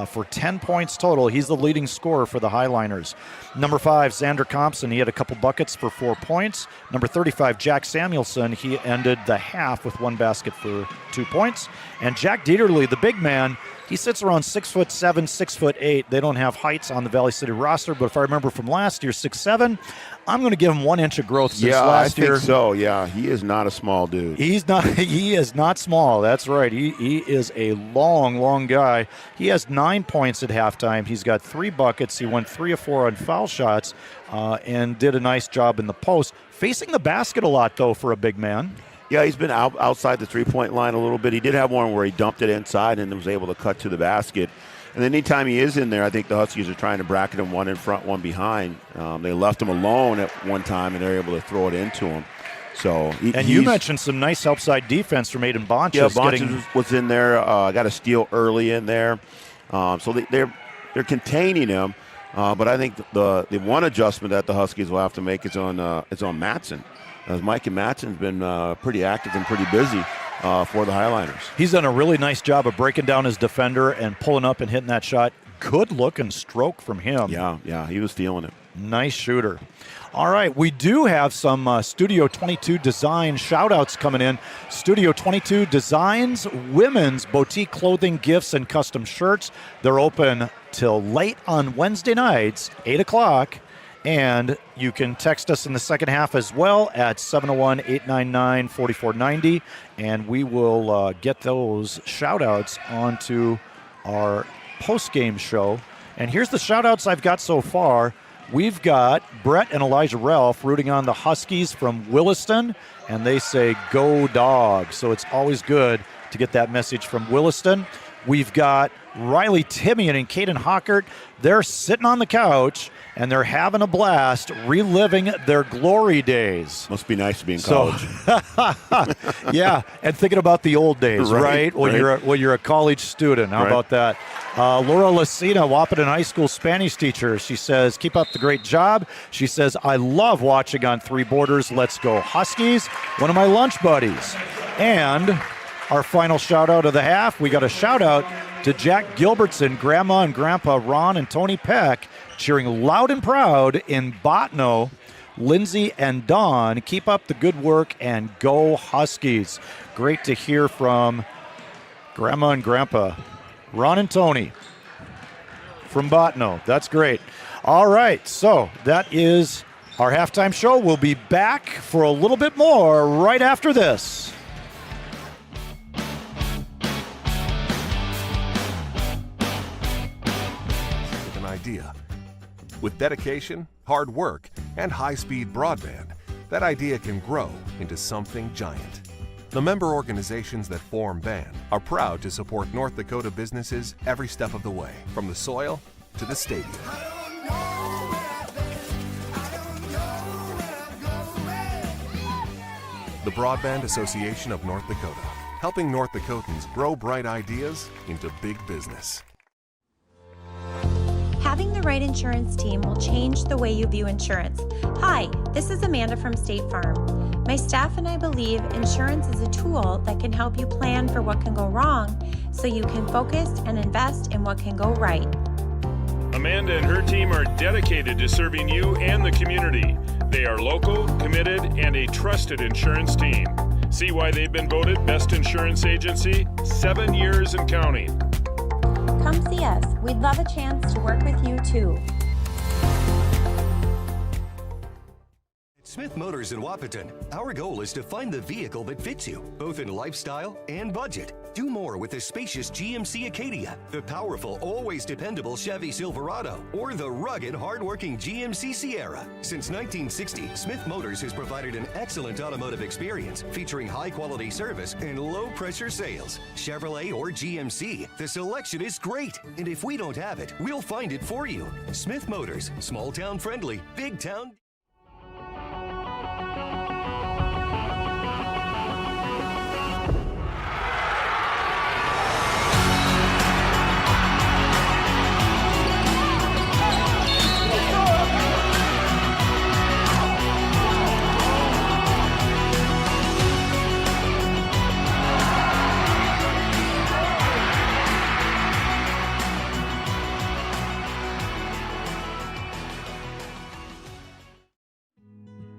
Speaker 4: for 10 points total. He's the leading scorer for the Highliners. Number 5, Xander Compson. He had a couple buckets for 4 points. Number 35, Jack Samuelson. He ended the half with 1 basket for 2 points. And Jack Dieterle, the big man, he sits around 6'7", 6'8". They don't have heights on the Valley City roster, but if I remember from last year, 6'7". I'm going to give him 1 inch of growth since last year.
Speaker 5: Yeah, I think so. Yeah, he is not a small dude.
Speaker 4: He is not small. That's right. He is a long guy. He has 9 points at halftime. He's got 3 buckets. He went 3 of 4 on foul shots and did a nice job in the post. Facing the basket a lot, though, for a big man.
Speaker 5: Yeah, he's been outside the three-point line a little bit. He did have one where he dumped it inside and was able to cut to the basket. And then anytime he is in there, I think the Huskies are trying to bracket him, one in front, one behind. They left him alone at one time, and they're able to throw it into him. So
Speaker 4: you mentioned some nice help-side defense from Aiden Bonches.
Speaker 5: Yeah, Bonches was in there. Got a steal early in there. So they're containing him. But I think the one adjustment that the Huskies will have to make is on Matson. As Mike and Matson's been pretty active and pretty busy for the Highliners.
Speaker 4: He's done a really nice job of breaking down his defender and pulling up and hitting that shot. Good looking stroke from him.
Speaker 5: Yeah, he was feeling it.
Speaker 4: Nice shooter. All right, we do have some Studio 22 Design shout-outs coming in. Studio 22 Designs, women's boutique clothing, gifts, and custom shirts. They're open till late on Wednesday nights, 8 o'clock. And you can text us in the second half as well at 701-899-4490, and we will get those shout-outs onto our post-game show. And here's the shout-outs I've got so far. We've got Brett and Elijah Ralph rooting on the Huskies from Williston, and they say, go Dogs. So it's always good to get that message from Williston. We've got Riley Timian and Caden Hockert. They're sitting on the couch, and they're having a blast reliving their glory days.
Speaker 5: Must be nice to be in college.
Speaker 4: Yeah, and thinking about the old days, right? When you're a college student. How about that? Laura Lucina, Wahpeton High School Spanish teacher. She says, keep up the great job. She says, I love watching on Three Borders. Let's go Huskies. One of my lunch buddies. And our final shout-out of the half, we got a shout-out to Jack Gilbertson, Grandma and Grandpa Ron and Tony Peck, cheering loud and proud in Botno. Lindsay and Dawn, keep up the good work and go Huskies. Great to hear from Grandma and Grandpa Ron and Tony from Botno. That's great. All right, so that is our halftime show. We'll be back for a little bit more right after this.
Speaker 20: Idea. With dedication, hard work, and high-speed broadband, that idea can grow into something giant. The member organizations that form BAND are proud to support North Dakota businesses every step of the way, from the soil to the stadium. The Broadband Association of North Dakota, helping North Dakotans grow bright ideas into big business.
Speaker 21: Having the right insurance team will change the way you view insurance. Hi, this is Amanda from State Farm. My staff and I believe insurance is a tool that can help you plan for what can go wrong so you can focus and invest in what can go right.
Speaker 19: Amanda and her team are dedicated to serving you and the community. They are local, committed, and a trusted insurance team. See why they've been voted Best Insurance Agency 7 years and counting.
Speaker 21: Come Come see us. We'd love a chance to work with you too.
Speaker 1: Smith Motors in Wahpeton, our goal is to find the vehicle that fits you, both in lifestyle and budget. Do more with the spacious GMC Acadia, the powerful, always dependable Chevy Silverado, or the rugged, hardworking GMC Sierra. Since 1960, Smith Motors has provided an excellent automotive experience featuring high-quality service and low-pressure sales. Chevrolet or GMC, the selection is great, and if we don't have it, we'll find it for you. Smith Motors, small-town friendly, big-town.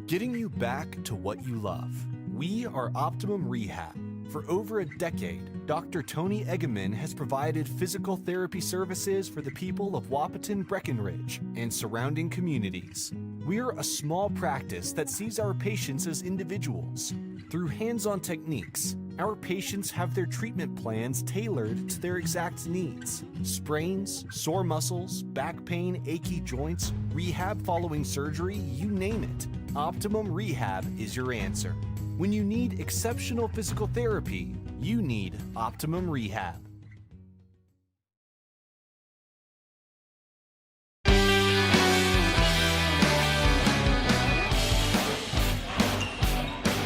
Speaker 22: Getting you back to what you love. We are Optimum Rehab. For over a decade, Dr. Tony Eggeman has provided physical therapy services for the people of Wahpeton, Breckenridge, and surrounding communities. We're a small practice that sees our patients as individuals. Through hands-on techniques, our patients have their treatment plans tailored to their exact needs. Sprains, sore muscles, back pain, achy joints, rehab following surgery, you name it. Optimum Rehab is your answer. When you need exceptional physical therapy, you need Optimum Rehab.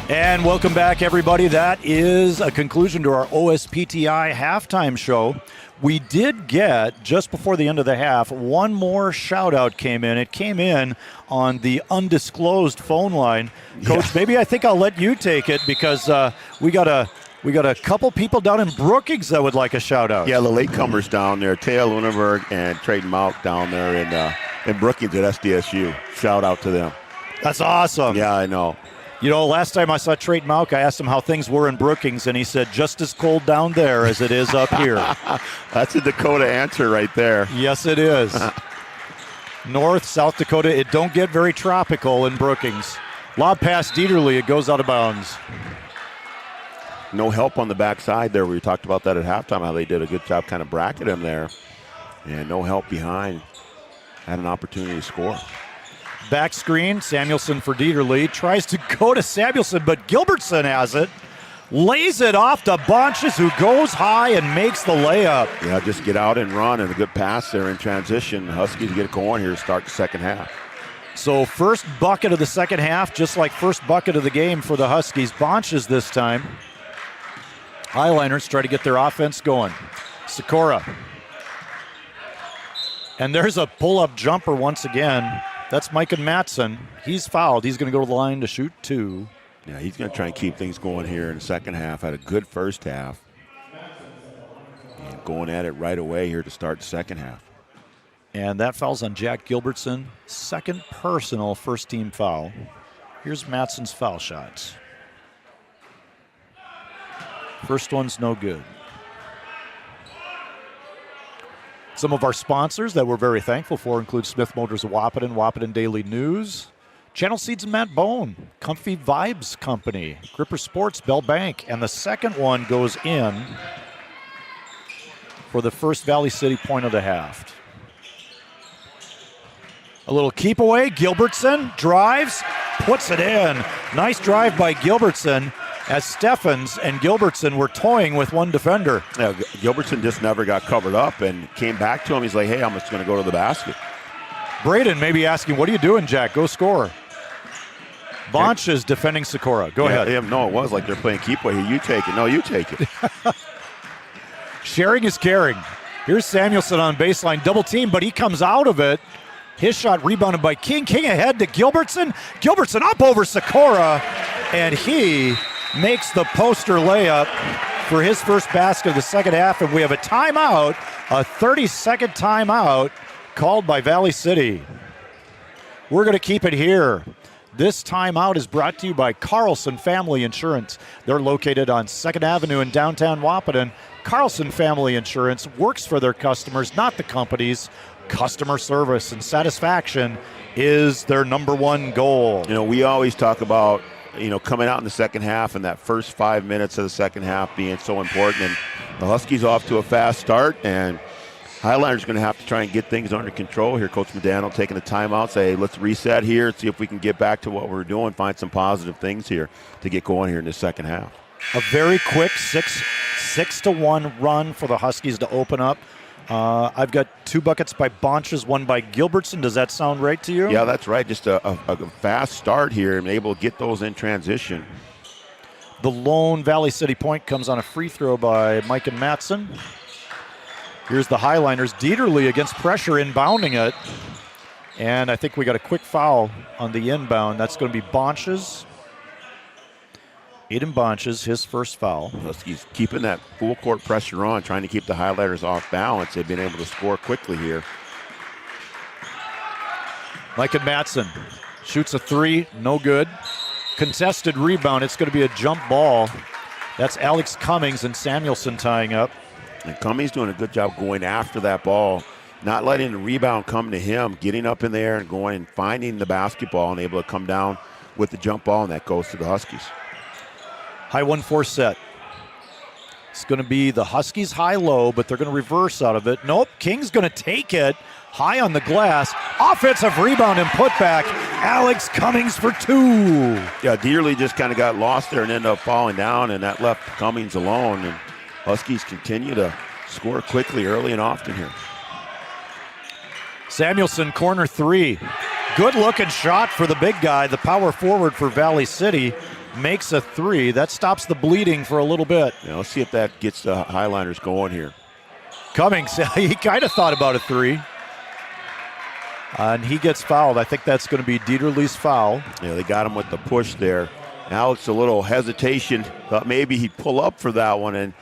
Speaker 4: And welcome back, everybody. That is a conclusion to our OSPTI halftime show. We did get, just before the end of the half, one more shout-out came in. It came in on the undisclosed phone line. Coach, maybe I think I'll let you take it because we got a couple people down in Brookings that would like a shout-out.
Speaker 5: Yeah, the latecomers down there, Taya Lunenberg and Trayton Malk down there in Brookings at SDSU. Shout out to them.
Speaker 4: That's awesome.
Speaker 5: Yeah, I know.
Speaker 4: You know, last time I saw Trayton Malk, I asked him how things were in Brookings, and he said, just as cold down there as it is up here.
Speaker 5: That's a Dakota answer right there.
Speaker 4: Yes, it is. North, South Dakota, it don't get very tropical in Brookings. Lob pass Dieterle, it goes out of bounds.
Speaker 5: No help on the backside there. We talked about that at halftime, how they did a good job kind of bracketing him there. And no help behind. Had an opportunity to score.
Speaker 4: Back screen, Samuelson for Dieterle. Tries to go to Samuelson, but Gilbertson has it. Lays it off to Bonches, who goes high and makes the layup.
Speaker 5: Yeah, just get out and run, and a good pass there in transition. Huskies get going here to start the second half.
Speaker 4: So first bucket of the second half, just like first bucket of the game for the Huskies. Bonches this time. Highliners try to get their offense going. Sikora. And there's a pull-up jumper once again. That's Micah Matson. He's fouled. He's going to go to the line to shoot two.
Speaker 5: Yeah, he's going to try and keep things going here in the second half. Had a good first half. And going at it right away here to start the second half.
Speaker 4: And that foul's on Jack Gilbertson. Second personal first-team foul. Here's Matson's foul shots. First one's no good. Some of our sponsors that we're very thankful for include Smith Motors of Wahpeton, Wahpeton Daily News, Channel Seeds and Matt Bone, Comfy Vibes Company, Gripper Sports, Bell Bank, and the second one goes in for the first Valley City point of the half. A little keep away, Gilbertson drives, puts it in. Nice drive by Gilbertson, as Steffens and Gilbertson were toying with one defender.
Speaker 5: Yeah, Gilbertson just never got covered up and came back to him. He's like, hey, I'm just going to go to the basket.
Speaker 4: Braden maybe asking, what are you doing, Jack? Go score. Bonch is defending Sikora. Go ahead.
Speaker 5: Yeah, no, it was like they're playing keep away. You take it. No, you take it.
Speaker 4: Sharing is caring. Here's Samuelson on baseline, double team, but he comes out of it. His shot rebounded by King. King ahead to Gilbertson. Gilbertson up over Sikora, and he makes the poster layup for his first basket of the second half, and we have a timeout, a 30-second timeout called by Valley City. We're going to keep it here. This timeout is brought to you by Carlson Family Insurance. They're located on 2nd Avenue in downtown Wahpeton. Carlson Family Insurance works for their customers, not the companies. Customer service and satisfaction is their number one goal.
Speaker 5: You know, we always talk about, coming out in the second half and that first 5 minutes of the second half being so important. And the Huskies off to a fast start, and Highliner's going to have to try and get things under control here. Coach Medano taking a timeout, say, let's reset here, see if we can get back to what we're doing, find some positive things here to get going here in the second half.
Speaker 4: A very quick 6-1 run for the Huskies to open up. I've got 2 buckets by Bonches, 1 by Gilbertson. Does that sound right to you?
Speaker 5: Yeah, that's right. Just a fast start here and able to get those in transition.
Speaker 4: The lone Valley City point comes on a free throw by Mike and Matson. Here's the Highliners. Dieterle against pressure inbounding it. And I think we got a quick foul on the inbound. That's going to be Bonches. Aiden Bonches, his first foul.
Speaker 5: Huskies keeping that full court pressure on, trying to keep the Highlighters off balance. They've been able to score quickly here.
Speaker 4: Mike and Matson shoots a 3, no good. Contested rebound, it's going to be a jump ball. That's Alex Cummings and Samuelson tying up.
Speaker 5: And Cummings doing a good job going after that ball, not letting the rebound come to him, getting up in there and going and finding the basketball and able to come down with the jump ball, and that goes to the Huskies.
Speaker 4: High 1-4 set. It's going to be the Huskies high-low, but they're going to reverse out of it. Nope, King's going to take it high on the glass. Offensive rebound and putback. Alex Cummings for 2.
Speaker 5: Yeah, Dieterle just kind of got lost there and ended up falling down, and that left Cummings alone. And Huskies continue to score quickly early and often here.
Speaker 4: Samuelson, corner 3. Good-looking shot for the big guy, the power forward for Valley City. Makes a 3. That stops the bleeding for a little bit.
Speaker 5: Yeah, let's see if that gets the Highliners going here.
Speaker 4: Cummings, he kind of thought about a 3. And he gets fouled. I think that's going to be Dieterle's foul.
Speaker 5: Yeah, they got him with the push there. Now it's a little hesitation. Thought maybe he'd pull up for that one and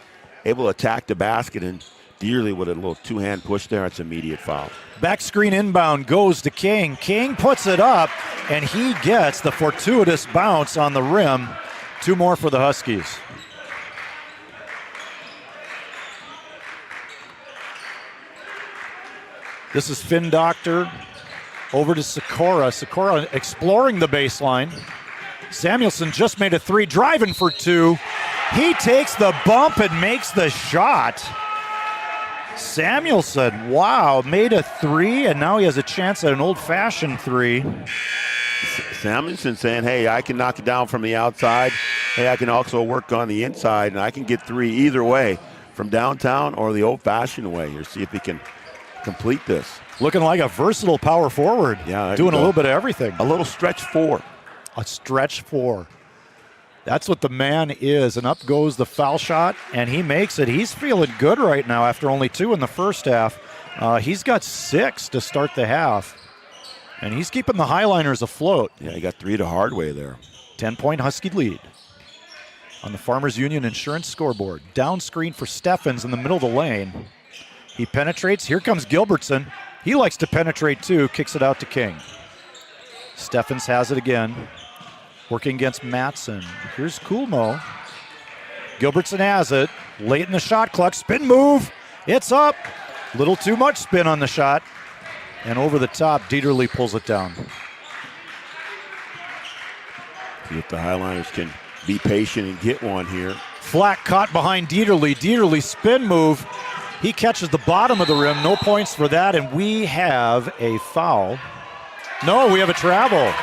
Speaker 5: able to attack the basket. And Dieterle with a little two-hand push there. It's immediate foul.
Speaker 4: Back screen inbound goes to King. King puts it up, and he gets the fortuitous bounce on the rim. 2 more for the Huskies. This is Finn Doctor over to Sikora. Sikora exploring the baseline. Samuelson just made a 3, driving for 2. He takes the bump and makes the shot. Samuelson, wow, made a 3, and now he has a chance at an old-fashioned 3.
Speaker 5: Samuelson saying, hey, I can knock it down from the outside. Hey, I can also work on the inside, and I can get 3 either way, from downtown or the old-fashioned way here. See if he can complete this.
Speaker 4: Looking like a versatile power forward.
Speaker 5: Yeah,
Speaker 4: doing a little bit of everything.
Speaker 5: A little stretch 4.
Speaker 4: A stretch 4. That's what the man is, and up goes the foul shot, and he makes it. He's feeling good right now after only 2 in the first half. He's got 6 to start the half, and he's keeping the Highliners afloat.
Speaker 5: Yeah, he got 3 the hard way there.
Speaker 4: 10-point Husky lead on the Farmers Union Insurance scoreboard. Down screen for Steffens in the middle of the lane. He penetrates. Here comes Gilbertson. He likes to penetrate too, kicks it out to King. Steffens has it again. Working against Matson. Here's Coolmo. Gilbertson has it. Late in the shot clock. Spin move. It's up. Little too much spin on the shot. And over the top, Dieterle pulls it down.
Speaker 5: See if the Highliners can be patient and get one here.
Speaker 4: Flack caught behind Dieterle. Dieterle spin move. He catches the bottom of the rim. No points for that. And we have a foul. No, we have a travel.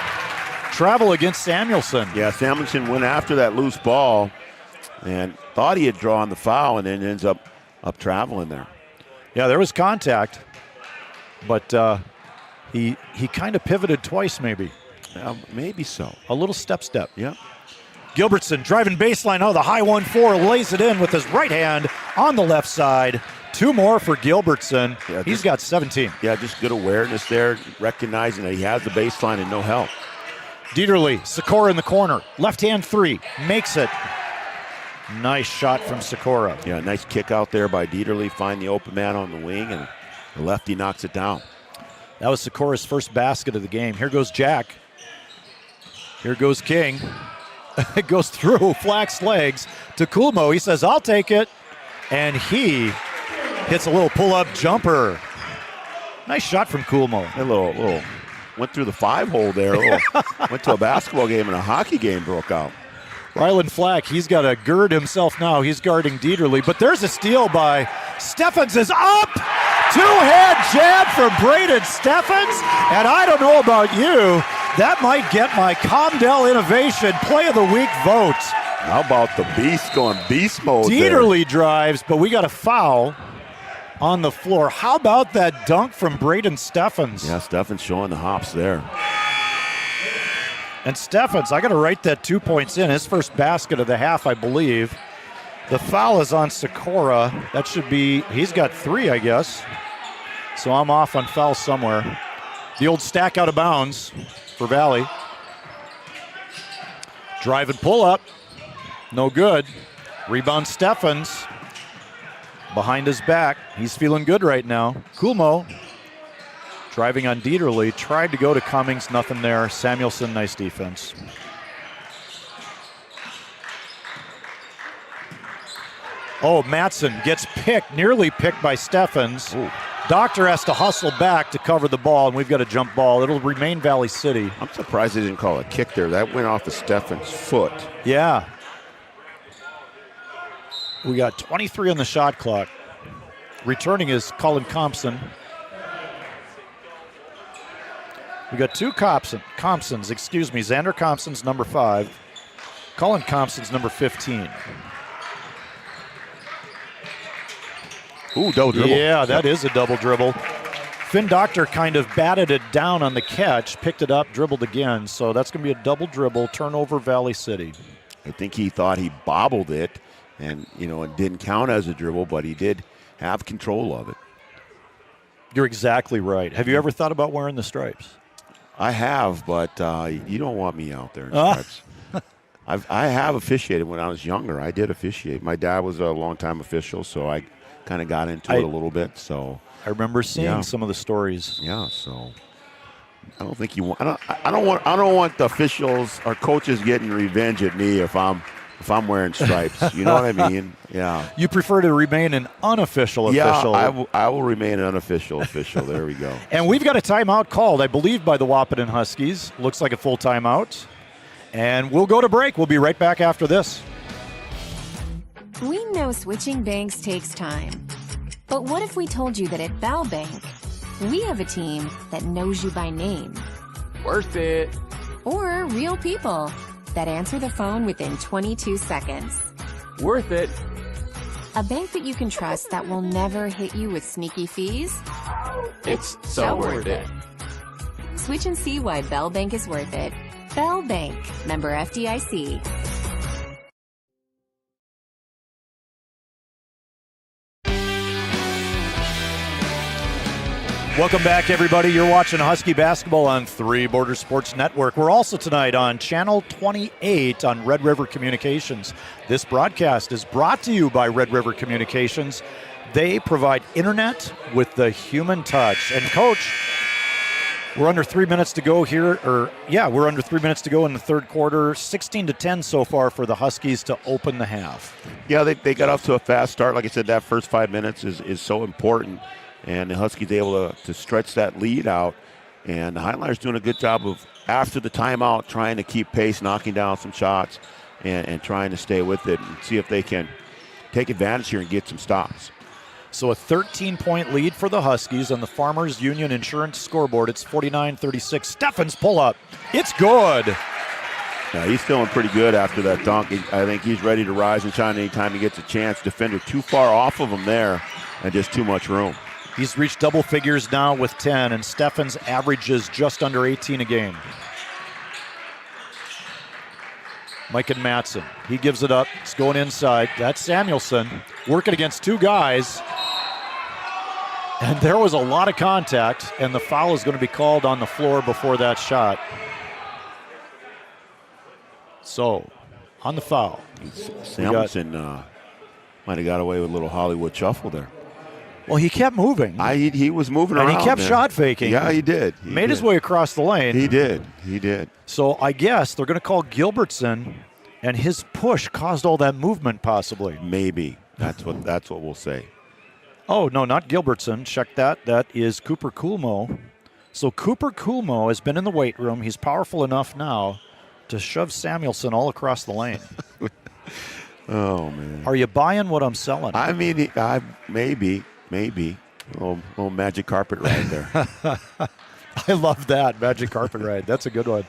Speaker 4: Travel against Samuelson.
Speaker 5: Yeah, Samuelson went after that loose ball and thought he had drawn the foul and then ends up traveling there.
Speaker 4: Yeah, there was contact, but he kind of pivoted twice maybe.
Speaker 5: Yeah, maybe so.
Speaker 4: A little step.
Speaker 5: Yeah.
Speaker 4: Gilbertson driving baseline. Oh, the high 1-4 lays it in with his right hand on the left side. 2 more for Gilbertson. Yeah, he's got 17.
Speaker 5: Yeah, just good awareness there, recognizing that he has the baseline and no help.
Speaker 4: Dieterle, Sikora in the corner. Left-hand 3, makes it. Nice shot from Sikora.
Speaker 5: Yeah, nice kick out there by Dieterle. Find the open man on the wing, and the lefty knocks it down.
Speaker 4: That was Sikora's first basket of the game. Here goes Jack. Here goes King. It goes through Flack's legs to Kulmo. He says, I'll take it. And he hits a little pull-up jumper. Nice shot from Kulmo.
Speaker 5: A little went through the 5-hole there. Went to a basketball game and a hockey game broke out.
Speaker 4: Ryland Flack, he's got to gird himself now. He's guarding Dieterle, but there's a steal by Steffens is up. Two-hand jab from Braden Steffens. And I don't know about you, that might get my Comdell Innovation Play of the Week vote.
Speaker 5: How about the beast going beast mode
Speaker 4: Dieterle drives, but we got a foul on the floor. How about that dunk from Braden Steffens?
Speaker 5: Yeah, Steffens showing the hops there.
Speaker 4: And Steffens, I got to write that 2 points in. His first basket of the half, I believe. The foul is on Sikora. That should be, he's got 3, I guess. So I'm off on foul somewhere. The old stack out of bounds for Valley. Drive and pull up. No good. Rebound Steffens. Behind his back. He's feeling good right now. Kulmo driving on Dieterle. Tried to go to Cummings. Nothing there. Samuelson, nice defense. Oh, Matson gets picked, nearly picked by Steffens.
Speaker 5: Ooh.
Speaker 4: Doctor has to hustle back to cover the ball, and we've got a jump ball. It'll remain Valley City.
Speaker 5: I'm surprised they didn't call a kick there. That went off of Steffens' foot.
Speaker 4: Yeah. We got 23 on the shot clock. Returning is Colin Compson. We got 2 Compsons, Xander Compson's number 5. Colin Compson's number 15.
Speaker 5: Ooh, double dribble.
Speaker 4: Yeah, that is a double dribble. Finn Doctor kind of batted it down on the catch, picked it up, dribbled again. So that's going to be a double dribble, turnover Valley City.
Speaker 5: I think he thought he bobbled it, and it didn't count as a dribble, but he did have control of it.
Speaker 4: You're exactly right. Have you ever thought about wearing the stripes?
Speaker 5: I have, but you don't want me out there in stripes. I have officiated when I was younger. I did officiate. My dad was a longtime official, so I kind of got into it a little bit. So
Speaker 4: I remember seeing some of the stories.
Speaker 5: Yeah, so I don't think you want. I don't want the officials or coaches getting revenge at me if I'm wearing stripes. You know what I mean? Yeah.
Speaker 4: You prefer to remain an unofficial official.
Speaker 5: Yeah, I will remain an unofficial official. There we go.
Speaker 4: And we've got a timeout called, I believe, by the Wahpeton Huskies. Looks like a full timeout. And we'll go to break. We'll be right back after this.
Speaker 14: We know switching banks takes time. But what if we told you that at Bell Bank, we have a team that knows you by name?
Speaker 3: Worth it.
Speaker 14: Or real people that answer the phone within 22 seconds.
Speaker 3: Worth it.
Speaker 14: A bank that you can trust that will never hit you with sneaky fees?
Speaker 3: It's so worth it.
Speaker 14: Switch and see why Bell Bank is worth it. Bell Bank, member FDIC.
Speaker 4: Welcome back, everybody. You're watching Husky basketball on 3 Border Sports Network. We're also tonight on Channel 28 on Red River Communications. This broadcast is brought to you by Red River Communications. They provide internet with the human touch. And, Coach, we're under 3 minutes to go here. We're under 3 minutes to go in the third quarter. 16-10 so far for the Huskies to open the half.
Speaker 5: Yeah, they got off to a fast start. Like I said, that first 5 minutes is so important. And the Huskies able to stretch that lead out. And the Highlanders doing a good job of, after the timeout, trying to keep pace, knocking down some shots, and trying to stay with it and see if they can take advantage here and get some stops.
Speaker 4: So a 13-point lead for the Huskies on the Farmers Union Insurance scoreboard. It's 49-36. Steffens pull up. It's good.
Speaker 5: Yeah, he's feeling pretty good after that dunk. I think he's ready to rise and shine anytime he gets a chance. Defender too far off of him there and just too much room.
Speaker 4: He's reached double figures now with 10, and Steffens averages just under 18 a game. Mike and Matson, he gives it up. It's going inside. That's Samuelson working against 2 guys. And there was a lot of contact, and the foul is going to be called on the floor before that shot. So, on the foul.
Speaker 5: Samuelson might have got away with a little Hollywood shuffle there.
Speaker 4: Well, he kept moving.
Speaker 5: He was moving
Speaker 4: and
Speaker 5: around.
Speaker 4: He kept
Speaker 5: man.
Speaker 4: shot faking.
Speaker 5: Yeah, he did. He
Speaker 4: made his
Speaker 5: did.
Speaker 4: way across the lane.
Speaker 5: He did. He did.
Speaker 4: So I guess they're going to call Gilbertson, and his push caused all that movement possibly.
Speaker 5: Maybe. That's what we'll say.
Speaker 4: Oh, no, not Gilbertson. Check that. That is Cooper Coolmo. So Cooper Coolmo has been in the weight room. He's powerful enough now to shove Samuelson all across the lane.
Speaker 5: Oh, man.
Speaker 4: Are you buying what I'm selling?
Speaker 5: I mean, maybe. A little magic carpet ride there.
Speaker 4: I love that, magic carpet ride. That's a good one.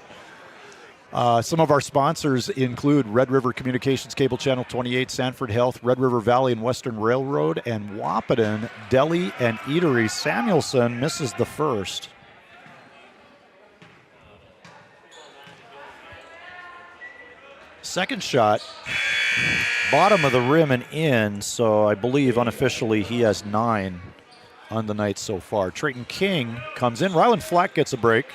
Speaker 4: Some of our sponsors include Red River Communications, Cable Channel 28, Sanford Health, Red River Valley and Western Railroad, and Wahpeton Deli and Eatery. Samuelson misses the first. Second shot, bottom of the rim and in, so I believe unofficially he has 9 on the night so far. Trayton King comes in. Ryland Flack gets a break.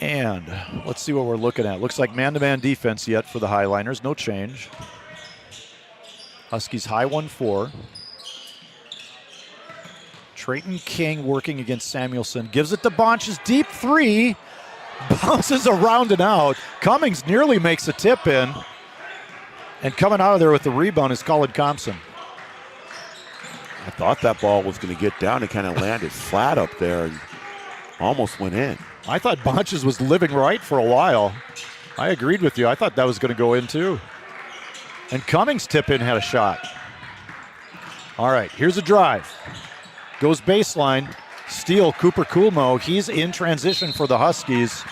Speaker 4: And let's see what we're looking at. Looks like man-to-man defense yet for the Highliners. No change. Huskies high 1-4. Trayton King working against Samuelson. Gives it to Bonch's deep 3. Bounces around and out. Cummings nearly makes a tip in. And coming out of there with the rebound is Colin Thompson.
Speaker 5: I thought that ball was going to get down. It kind of landed flat up there and almost went in.
Speaker 4: I thought Bonches was living right for a while. I agreed with you. I thought that was going to go in too. And Cummings tip in had a shot. All right, here's a drive. Goes baseline. Steal, Cooper Coolmo. He's in transition for the Huskies.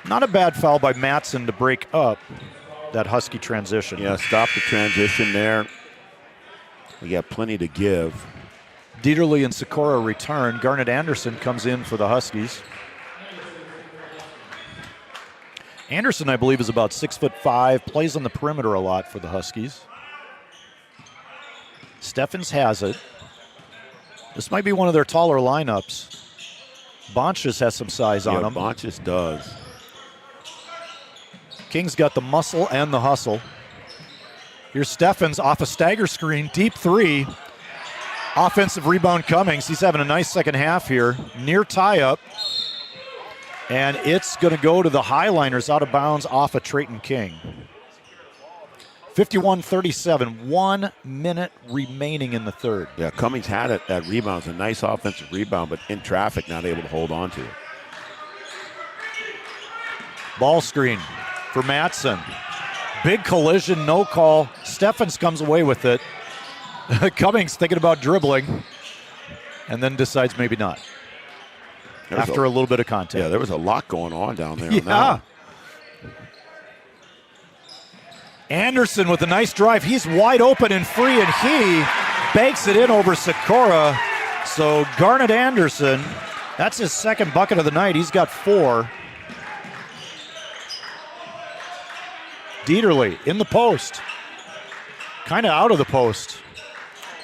Speaker 4: Not a bad foul by Matson to break up that Husky transition.
Speaker 5: Yeah, stop the transition there. We got plenty to give.
Speaker 4: Dieterle and Sikora return. Garnet Anderson comes in for the Huskies. Anderson, I believe, is about 6'5", plays on the perimeter a lot for the Huskies. Steffens has it. This might be one of their taller lineups. Bonches has some size on him.
Speaker 5: Bonches does.
Speaker 4: King's got the muscle and the hustle. Here's Steffens off a stagger screen, deep 3. Offensive rebound Cummings. He's having a nice second half here. Near tie-up. And it's going to go to the Highliners out of bounds off of Trayton King. 51-37, 1 minute remaining in the third.
Speaker 5: Yeah, Cummings had it. That rebound. It's a nice offensive rebound, but in traffic, not able to hold on to it.
Speaker 4: Ball screen for Matson. Big collision, no call. Steffens comes away with it. Cummings thinking about dribbling and then decides maybe not. After a little bit of contact.
Speaker 5: Yeah, there was a lot going on down there.
Speaker 4: Yeah. Anderson with a nice drive. He's wide open and free, and he banks it in over Sikora. So Garnet Anderson, that's his second bucket of the night. He's got 4. Dieterle in the post. Kind of out of the post.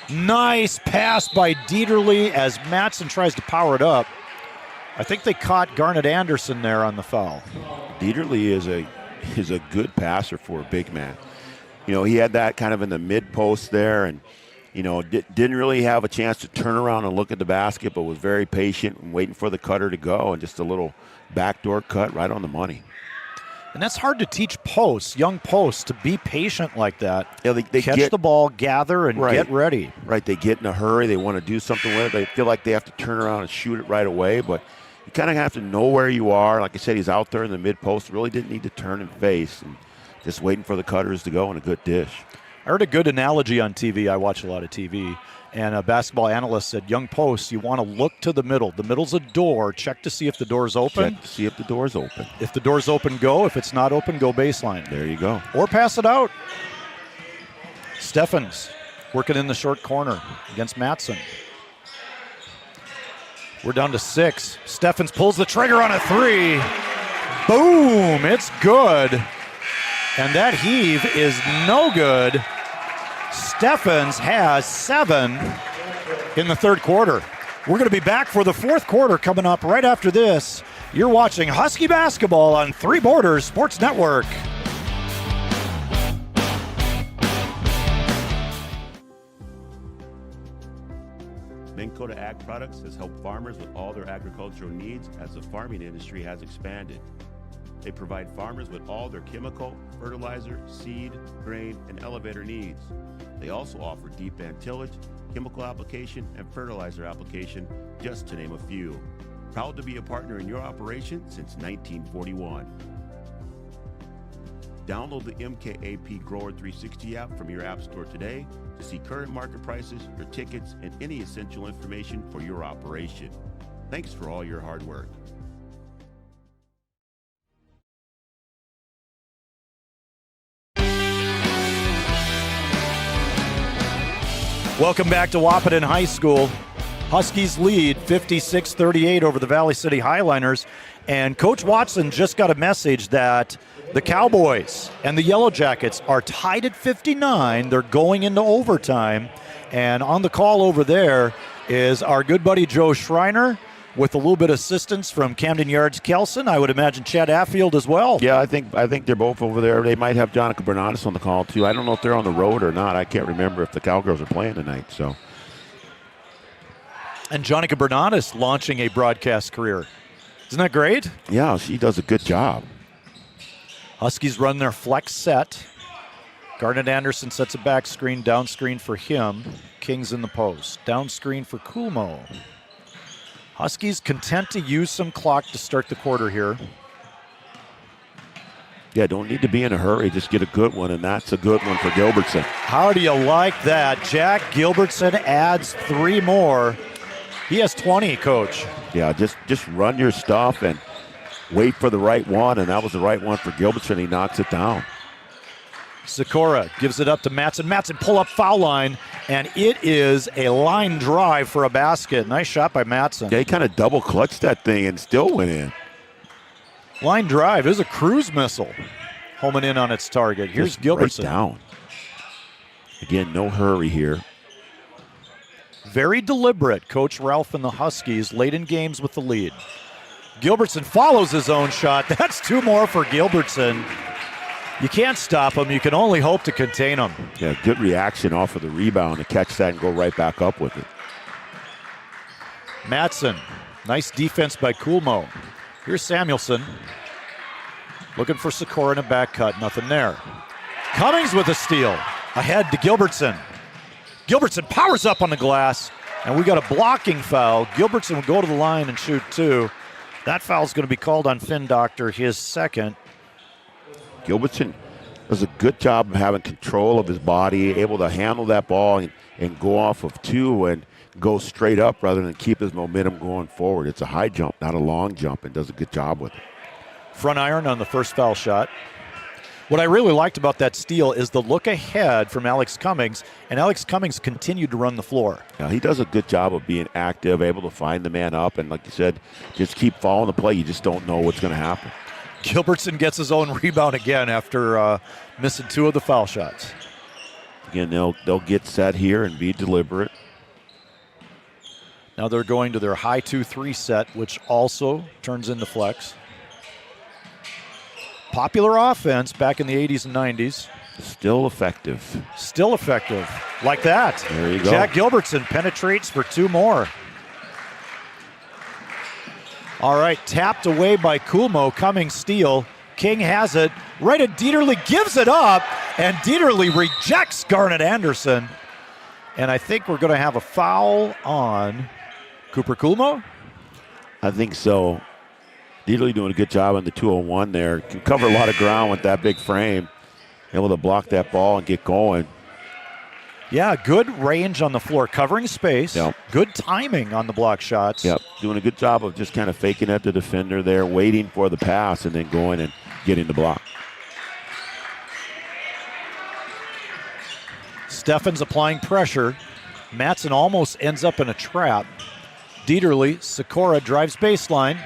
Speaker 4: Nice pass by Dieterle as Matson tries to power it up. I think they caught Garnet Anderson there on the foul.
Speaker 5: Dieterle is a good passer for a big man. You know, he had that kind of in the mid post there, and you know, didn't really have a chance to turn around and look at the basket, but was very patient and waiting for the cutter to go, and just a little backdoor cut right on the money.
Speaker 4: And that's hard to teach posts, young posts, to be patient like that.
Speaker 5: Yeah, they
Speaker 4: catch the ball, gather, and get ready.
Speaker 5: Right, they get in a hurry. They want to do something with it. They feel like they have to turn around and shoot it right away, but you kind of have to know where you are. Like I said, he's out there in the mid-post. Really didn't need to turn and face, and just waiting for the cutters to go and a good dish.
Speaker 4: I heard a good analogy on TV. I watch a lot of TV. And a basketball analyst said, young posts, you want to look to the middle. The middle's a door. Check to see if the door's open.
Speaker 5: Check to see if the door's open.
Speaker 4: If the door's open, go. If it's not open, go baseline.
Speaker 5: There you go.
Speaker 4: Or pass it out. Steffens working in the short corner against Matson. We're down to 6. Steffens pulls the trigger on a 3. Boom! It's good. And that heave is no good. Steffens has 7 in the third quarter. We're going to be back for the fourth quarter coming up right after this. You're watching Husky basketball on Three Borders Sports Network.
Speaker 5: Dakota Ag Products has helped farmers with all their agricultural needs as the farming industry has expanded. They provide farmers with all their chemical, fertilizer, seed, grain, and elevator needs. They also offer deep band tillage, chemical application, and fertilizer application, just to name a few. Proud to be a partner in your operation since 1941. Download the MKAP Grower 360 app from your app store today to see current market prices, your tickets, and any essential information for your operation. Thanks for all your hard work.
Speaker 4: Welcome back to Wahpeton High School. Huskies lead 56-38 over the Valley City Highliners. And Coach Watson just got a message that the Cowboys and the Yellow Jackets are tied at 59. They're going into overtime. And on the call over there is our good buddy Joe Schreiner with a little bit of assistance from Camden Yards Kelson. I would imagine Chad Affield as well.
Speaker 5: Yeah, I think they're both over there. They might have Jonica Bernatis on the call, too. I don't know if they're on the road or not. I can't remember if the Cowgirls are playing tonight. So,
Speaker 4: and Jonica Bernatis launching a broadcast career. Isn't that great?
Speaker 5: Yeah, she does a good job.
Speaker 4: Huskies run their flex set. Garnet Anderson sets a back screen, down screen for him. King's in the post. Down screen for Kulmo. Huskies content to use some clock to start the quarter here.
Speaker 5: Yeah, don't need to be in a hurry. Just get a good one, and that's a good one for Gilbertson.
Speaker 4: How do you like that? Jack Gilbertson adds 3 more. He has 20, Coach.
Speaker 5: Yeah, just run your stuff and wait for the right one, and that was the right one for Gilbertson. He knocks it down.
Speaker 4: Sikora gives it up to Matson. Matson pull up foul line, and it is a line drive for a basket. Nice shot by Matson.
Speaker 5: Yeah, he kind of double clutched that thing and still went in.
Speaker 4: Line drive is a cruise missile. Homing in on its target. Here's
Speaker 5: just
Speaker 4: Gilbertson.
Speaker 5: Right down. Again, no hurry here.
Speaker 4: Very deliberate, Coach Ralph and the Huskies late in games with the lead. Gilbertson follows his own shot. That's 2 more for Gilbertson. You can't stop him. You can only hope to contain him.
Speaker 5: Yeah, good reaction off of the rebound to catch that and go right back up with it.
Speaker 4: Matson, nice defense by Kulmo. Here's Samuelson. Looking for Sikora in a back cut. Nothing there. Cummings with a steal. Ahead to Gilbertson. Gilbertson powers up on the glass, and we got a blocking foul. Gilbertson will go to the line and shoot 2. That foul's going to be called on Finn Doctor, his second.
Speaker 5: Gilbertson does a good job of having control of his body, able to handle that ball and go off of 2 and go straight up rather than keep his momentum going forward. It's a high jump, not a long jump, and does a good job with it.
Speaker 4: Front iron on the first foul shot. What I really liked about that steal is the look ahead from Alex Cummings, and Alex Cummings continued to run the floor.
Speaker 5: Yeah, he does a good job of being active, able to find the man up, and like you said, just keep following the play. You just don't know what's going to happen.
Speaker 4: Gilbertson gets his own rebound again after missing 2 of the foul shots.
Speaker 5: Again, they'll get set here and be deliberate.
Speaker 4: Now they're going to their high 2-3 set, which also turns into flex. Popular offense back in the 80s and 90s.
Speaker 5: Still effective.
Speaker 4: Still effective. Like that.
Speaker 5: There you go.
Speaker 4: Jack Gilbertson penetrates for 2 more. All right, tapped away by Kulmo. Cummings steal. King has it. Right at Dieterle, gives it up, and Dieterle rejects Garnet Anderson. And I think we're going to have a foul on Cooper Kulmo.
Speaker 5: I think so. Dieterle doing a good job on the 201 there. Can cover a lot of ground with that big frame. Able to block that ball and get going.
Speaker 4: Yeah, good range on the floor, covering space.
Speaker 5: Yep.
Speaker 4: Good timing on the block shots.
Speaker 5: Yep, doing a good job of just kind of faking at the defender there, waiting for the pass, and then going and getting the block.
Speaker 4: Steffens applying pressure. Matson almost ends up in a trap. Dieterle, Sikora drives baseline.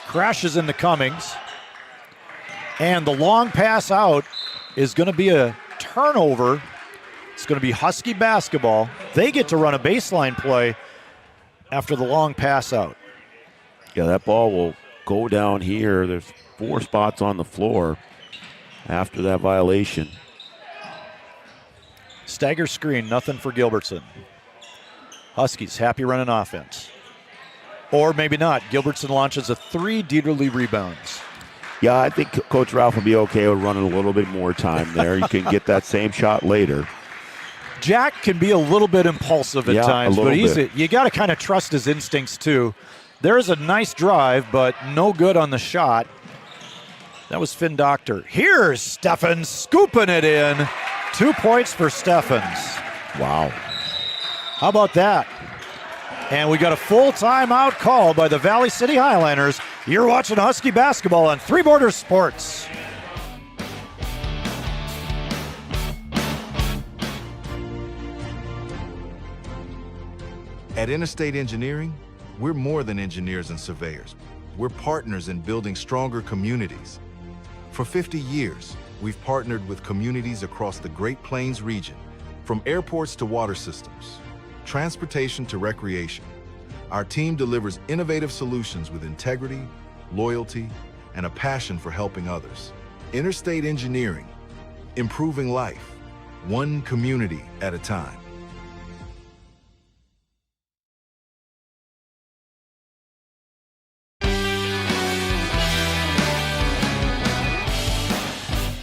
Speaker 4: Crashes into Cummings. And the long pass out is going to be a turnover. It's going to be Husky basketball. They get to run a baseline play after the long pass out.
Speaker 5: Yeah, that ball will go down here. There's 4 spots on the floor after that violation.
Speaker 4: Stagger screen, nothing for Gilbertson. Huskies happy running offense. Or maybe not. Gilbertson launches a 3, Dieterle rebounds.
Speaker 5: Yeah, I think Coach Ralph will be okay with running a little bit more time there. You can get that same shot later.
Speaker 4: Jack can be a little bit impulsive at times, but you got to kind of trust his instincts too. There's a nice drive, but no good on the shot. That was Finn Doctor. Here's Steffens scooping it in. 2 points for Steffens.
Speaker 5: Wow.
Speaker 4: How about that? And we got a full timeout call by the Valley City Highlanders. You're watching Husky basketball on Three Borders Sports.
Speaker 6: At Interstate Engineering, we're more than engineers and surveyors. We're partners in building stronger communities. For 50 years, we've partnered with communities across the Great Plains region, from airports to water systems, transportation to recreation. Our team delivers innovative solutions with integrity, loyalty, and a passion for helping others. Interstate Engineering, improving life, one community at a time.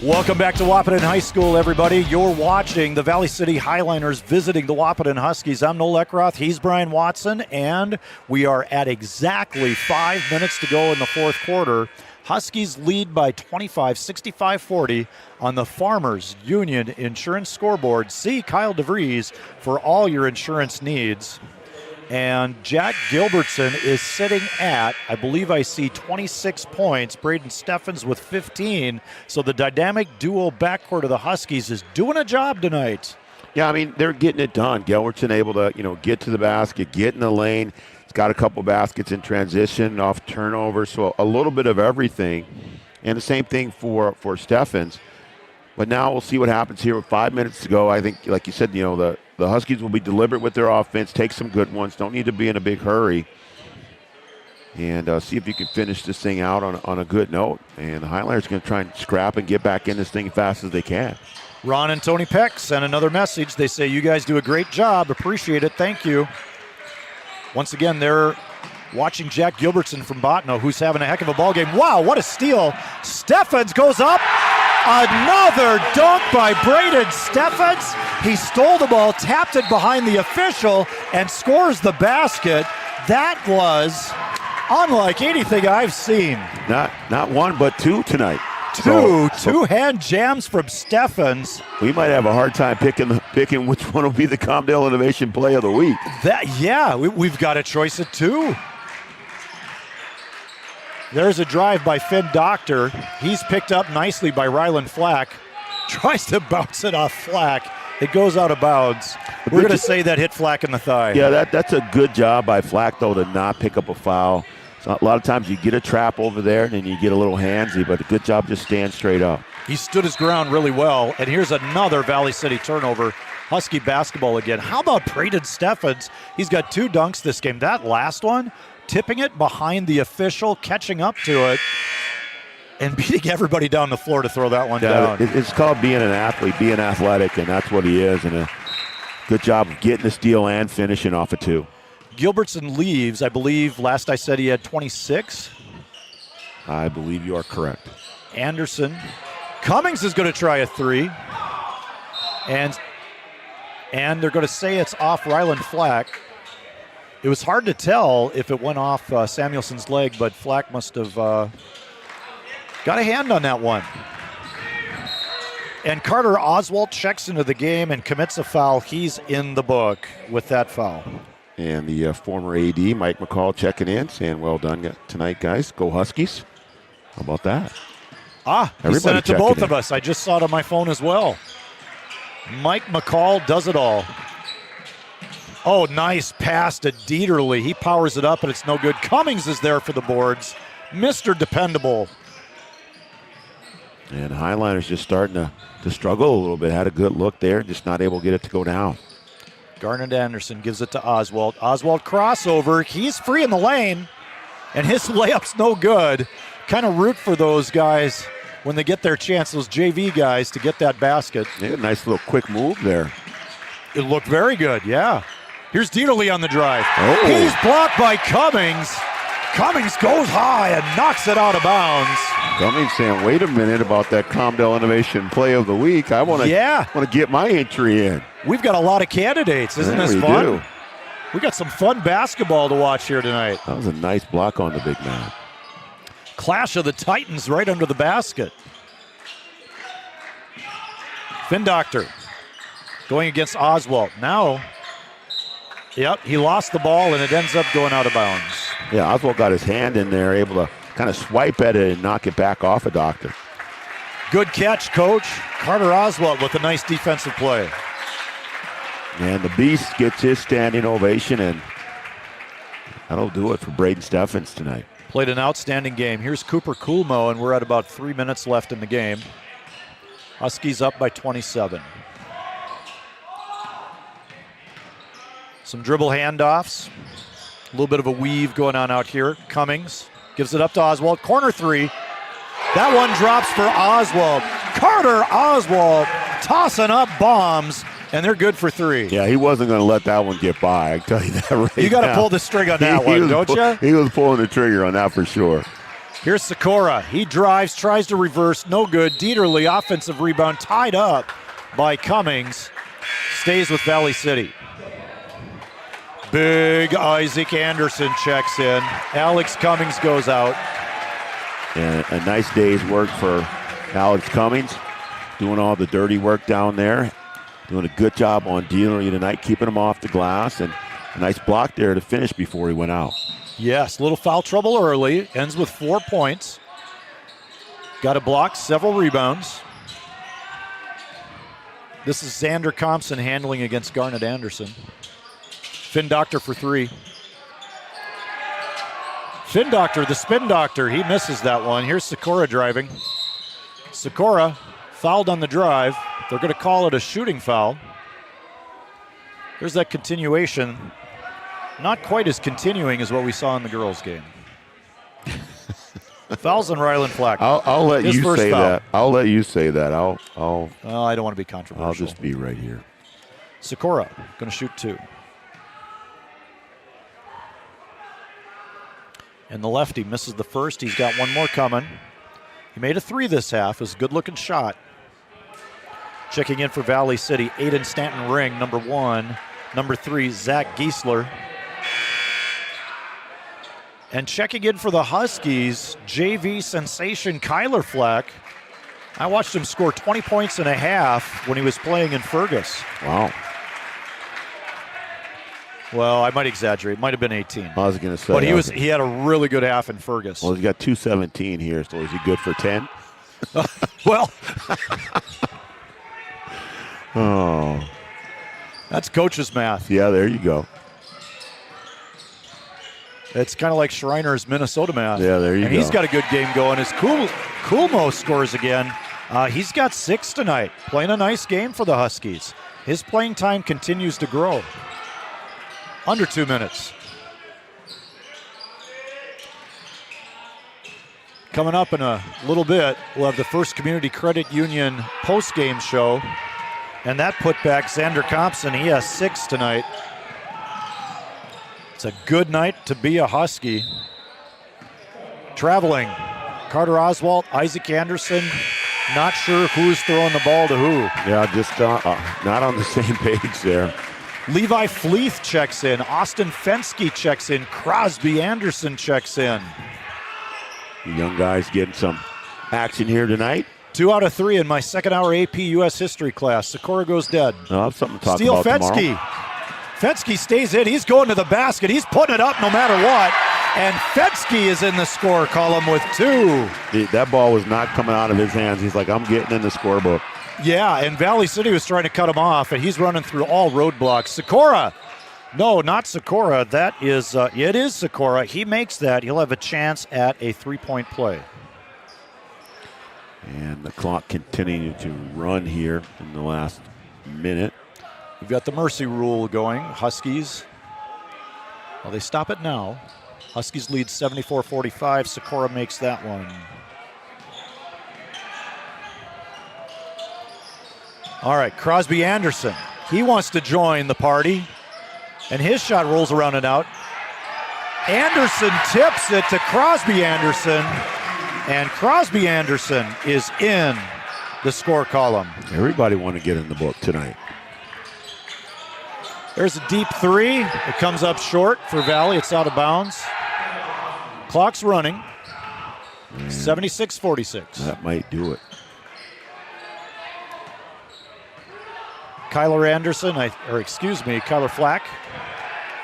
Speaker 4: Welcome back to Wahpeton High School, everybody. You're watching the Valley City Highlanders visiting the Wahpeton Huskies. I'm Noel Eckroth. He's Brian Watson, and we are at exactly 5 minutes to go in the fourth quarter. Huskies lead by 25, 65-40 on the Farmers Union Insurance scoreboard. See Kyle DeVries for all your insurance needs. And Jack Gilbertson is sitting at, I believe I see 26 points. Braden Steffens with 15. So the dynamic duo backcourt of the Huskies is doing a job tonight.
Speaker 5: Yeah, I mean, they're getting it done. Gilbertson able to, get to the basket, get in the lane. He's got a couple baskets in transition, off turnover, so a little bit of everything. And the same thing for Steffens. But now we'll see what happens here with 5 minutes to go. I think, like you said, the Huskies will be deliberate with their offense, take some good ones, don't need to be in a big hurry, and see if you can finish this thing out on a good note. And the Highlanders are going to try and scrap and get back in this thing as fast as they can.
Speaker 4: Ron and Tony Peck sent another message. They say, you guys do a great job. Appreciate it. Thank you. Once again, they're watching Jack Gilbertson from Botno, who's having a heck of a ball game. Wow, what a steal. Steffens goes up. Another dunk by Braden Steffens. He stole the ball, tapped it behind the official, and scores the basket. That was unlike anything I've seen.
Speaker 5: Not one, but two tonight.
Speaker 4: Two hand jams from Steffens.
Speaker 5: We might have a hard time picking which one will be the Comdale Innovation Play of the Week.
Speaker 4: We've got a choice of two. There's a drive by Finn Doctor. He's picked up nicely by Ryland Flack. Tries to bounce it off Flack. It goes out of bounds. We're going to say that hit Flack in the thigh.
Speaker 5: Yeah, that's a good job by Flack, though, to not pick up a foul. So a lot of times you get a trap over there and then you get a little handsy, but a good job just staying straight up.
Speaker 4: He stood his ground really well. And here's another Valley City turnover. Husky basketball again. How about Braden Steffens? He's got 2 dunks this game. That last one, tipping it behind the official, catching up to it, and beating everybody down the floor to throw that one down.
Speaker 5: It's called being an athlete, being athletic, and that's what he is. And a good job of getting the steal and finishing off of 2.
Speaker 4: Gilbertson leaves. I believe last I said he had 26.
Speaker 5: I believe you are correct.
Speaker 4: Anderson. Cummings is going to try a 3. And they're going to say it's off Ryland Flack. It was hard to tell if it went off Samuelson's leg, but Flack must have got a hand on that one. And Carter Oswalt checks into the game and commits a foul. He's in the book with that foul.
Speaker 5: And the former AD, Mike McCall, checking in, saying, well done tonight, guys. Go Huskies. How about that?
Speaker 4: He sent it to both of us. I just saw it on my phone as well. Mike McCall does it all. Oh, nice pass to Dieterle. He powers it up, and it's no good. Cummings is there for the boards. Mr. Dependable.
Speaker 5: And Highlanders just starting to struggle a little bit. Had a good look there, just not able to get it to go down.
Speaker 4: Garnet Anderson gives it to Oswalt. Oswalt crossover. He's free in the lane, and his layup's no good. Kind of root for those guys when they get their chance, those JV guys, to get that basket.
Speaker 5: Yeah, nice little quick move there.
Speaker 4: It looked very good, yeah. Here's Dieterle on the drive.
Speaker 5: Oh.
Speaker 4: He's blocked by Cummings. Cummings goes high and knocks it out of bounds.
Speaker 5: Cummings saying, wait a minute about that Comdale Innovation Play of the Week. I want to get my entry in.
Speaker 4: We've got a lot of candidates. Isn't this fun? Do. We got some fun basketball to watch here tonight.
Speaker 5: That was a nice block on the big man.
Speaker 4: Clash of the Titans right under the basket. Finn Doctor going against Oswald. Now, he lost the ball and it ends up going out of bounds.
Speaker 5: Yeah, Oswald got his hand in there, able to kind of swipe at it and knock it back off of Doctor.
Speaker 4: Good catch, Coach. Carter Oswald with a nice defensive play.
Speaker 5: And the Beast gets his standing ovation, and that'll do it for Braden Steffens tonight.
Speaker 4: Played an outstanding game. Here's Cooper Coolmo, and we're at about 3 minutes left in the game. Huskies up by 27. Some dribble handoffs. A little bit of a weave going on out here. Cummings gives it up to Oswald. Corner three. That one drops for Oswald. Carter Oswald tossing up bombs, and they're good for three.
Speaker 5: Yeah, he wasn't going to let that one get by. I can tell you that right now.
Speaker 4: You got to pull the string on that one, don't you?
Speaker 5: He was pulling the trigger on that for sure.
Speaker 4: Here's Sikora. He drives, tries to reverse, no good. Dieterle, offensive rebound, tied up by Cummings. Stays with Valley City. Big Isaac Anderson checks in. Alex Cummings goes out.
Speaker 5: And a nice day's work for Alex Cummings, doing all the dirty work down there. Doing a good job on Dieterle tonight, keeping him off the glass, and a nice block there to finish before he went out.
Speaker 4: Yes, little foul trouble early. Ends with 4 points. Got a block, several rebounds. This is Xander Compson handling against Garnett Anderson. Finn Doctor for three. Finn Doctor, the spin doctor, he misses that one. Here's Sikora driving. Sikora fouled on the drive. They're going to call it a shooting foul. There's that continuation. Not quite as continuing as what we saw in the girls' game. Fouls on Ryland Flack.
Speaker 5: I'll let you say that. I'll let you say that. I
Speaker 4: don't want to be controversial.
Speaker 5: I'll just be right here.
Speaker 4: Sikora going to shoot two. And the lefty misses the first. He's got one more coming. He made a three this half. It was a good-looking shot. Checking in for Valley City, Aiden Stanton Ring, number 1. Number 3, Zach Giesler. And checking in for the Huskies, JV sensation Kyler Flack. I watched him score 20 points and a half when he was playing in Fergus.
Speaker 5: Wow.
Speaker 4: Well, I might exaggerate. It might have been 18.
Speaker 5: I was going to say.
Speaker 4: But he had a really good half in Fergus.
Speaker 5: Well, he's got 217 here, so is he good for 10?
Speaker 4: Well.
Speaker 5: Oh.
Speaker 4: That's coach's math.
Speaker 5: Yeah, there you go.
Speaker 4: It's kind of like Schreiner's Minnesota math.
Speaker 5: Yeah, there you go.
Speaker 4: And he's got a good game going. As Coolmo scores again, he's got 6 tonight. Playing a nice game for the Huskies. His playing time continues to grow. Under 2 minutes. Coming up in a little bit, we'll have the First Community Credit Union post-game show. And that putback, Xander Compson, he has 6 tonight. It's a good night to be a Husky. Traveling, Carter Oswald, Isaac Anderson. Not sure who's throwing the ball to who.
Speaker 5: Yeah, just not on the same page there.
Speaker 4: Levi Fleeth checks in. Austin Fensky checks in. Crosby Anderson checks in.
Speaker 5: The young guys getting some action here tonight.
Speaker 4: 2 out of 3 in my second hour AP U.S. history class. Sikora goes dead.
Speaker 5: I'll have something to talk
Speaker 4: Steele
Speaker 5: about
Speaker 4: Fensky.
Speaker 5: tomorrow.
Speaker 4: Fensky stays in. He's going to the basket. He's putting it up no matter what. And Fensky is in the score column with 2.
Speaker 5: That ball was not coming out of his hands. He's like, I'm getting in the scorebook.
Speaker 4: Yeah, and Valley City was trying to cut him off, and he's running through all roadblocks. Sikora. No, not Sikora. That is, it is Sikora. He makes that. He'll have a chance at a 3-point play.
Speaker 5: And the clock continuing to run here in the last minute.
Speaker 4: We've got the mercy rule going. Huskies, well, they stop it now. Huskies lead 74-45. Sikora makes that one. All right, Crosby Anderson. He wants to join the party. And his shot rolls around and out. Anderson tips it to Crosby Anderson. And Crosby Anderson is in the score column.
Speaker 5: Everybody want to get in the book tonight.
Speaker 4: There's a deep three. It comes up short for Valley. It's out of bounds. Clock's running. 76-46.
Speaker 5: That might do it.
Speaker 4: Kyler Flack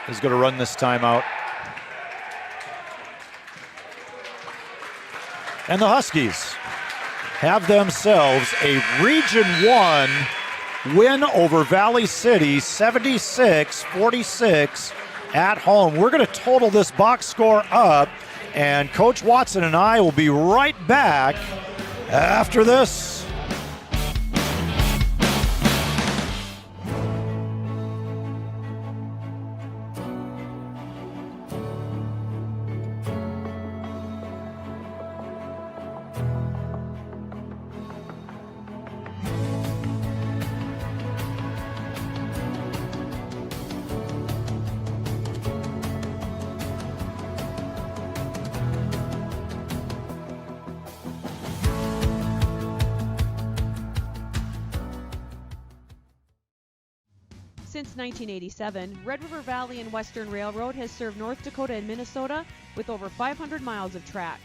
Speaker 4: is going to run this timeout. And the Huskies have themselves a Region 1 win over Valley City, 76-46 at home. We're going to total this box score up, and Coach Watson and I will be right back after this.
Speaker 7: Since 1987, Red River Valley and Western Railroad has served North Dakota and Minnesota with over 500 miles of track.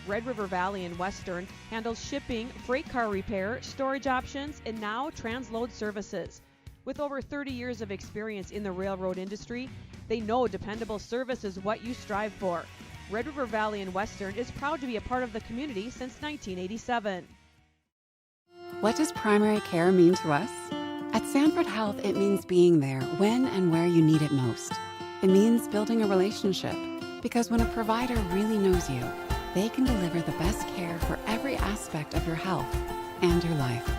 Speaker 7: Red River Valley and Western handles shipping, freight car repair, storage options, and now transload services. With over 30 years of experience in the railroad industry, they know dependable service is what you strive for. Red River Valley and Western is proud to be a part of the community since 1987.
Speaker 8: What does primary care mean to us? At Sanford Health, it means being there when and where you need it most. It means building a relationship, because when a provider really knows you, they can deliver the best care for every aspect of your health and your life.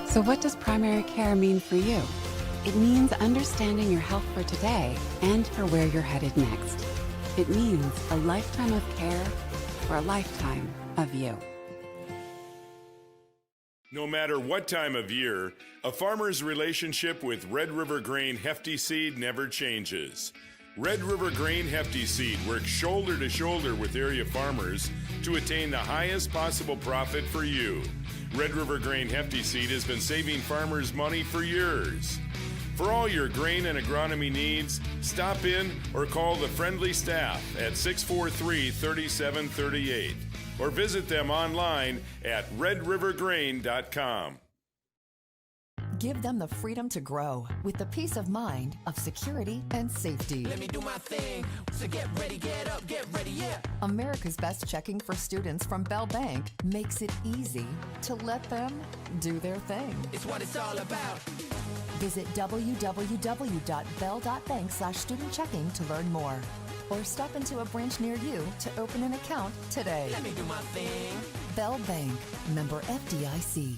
Speaker 8: So what does primary care mean for you? It means understanding your health for today and for where you're headed next. It means a lifetime of care for a lifetime of you.
Speaker 19: No matter what time of year, a farmer's relationship with Red River Grain Hefty Seed never changes. Red River Grain Hefty Seed works shoulder to shoulder with area farmers to attain the highest possible profit for you. Red River Grain Hefty Seed has been saving farmers money for years. For all your grain and agronomy needs, stop in or call the friendly staff at 643-3738 or visit them online at redrivergrain.com.
Speaker 23: Give them the freedom to grow with the peace of mind of security and safety.
Speaker 24: Let me do my thing. So get ready, get up, get ready, yeah.
Speaker 23: America's Best Checking for Students from Bell Bank makes it easy to let them do their thing.
Speaker 24: It's what it's all about.
Speaker 23: Visit www.bell.bank/student-checking to learn more. Or stop into a branch near you to open an account today.
Speaker 24: Let me do my thing.
Speaker 23: Bell Bank, member FDIC.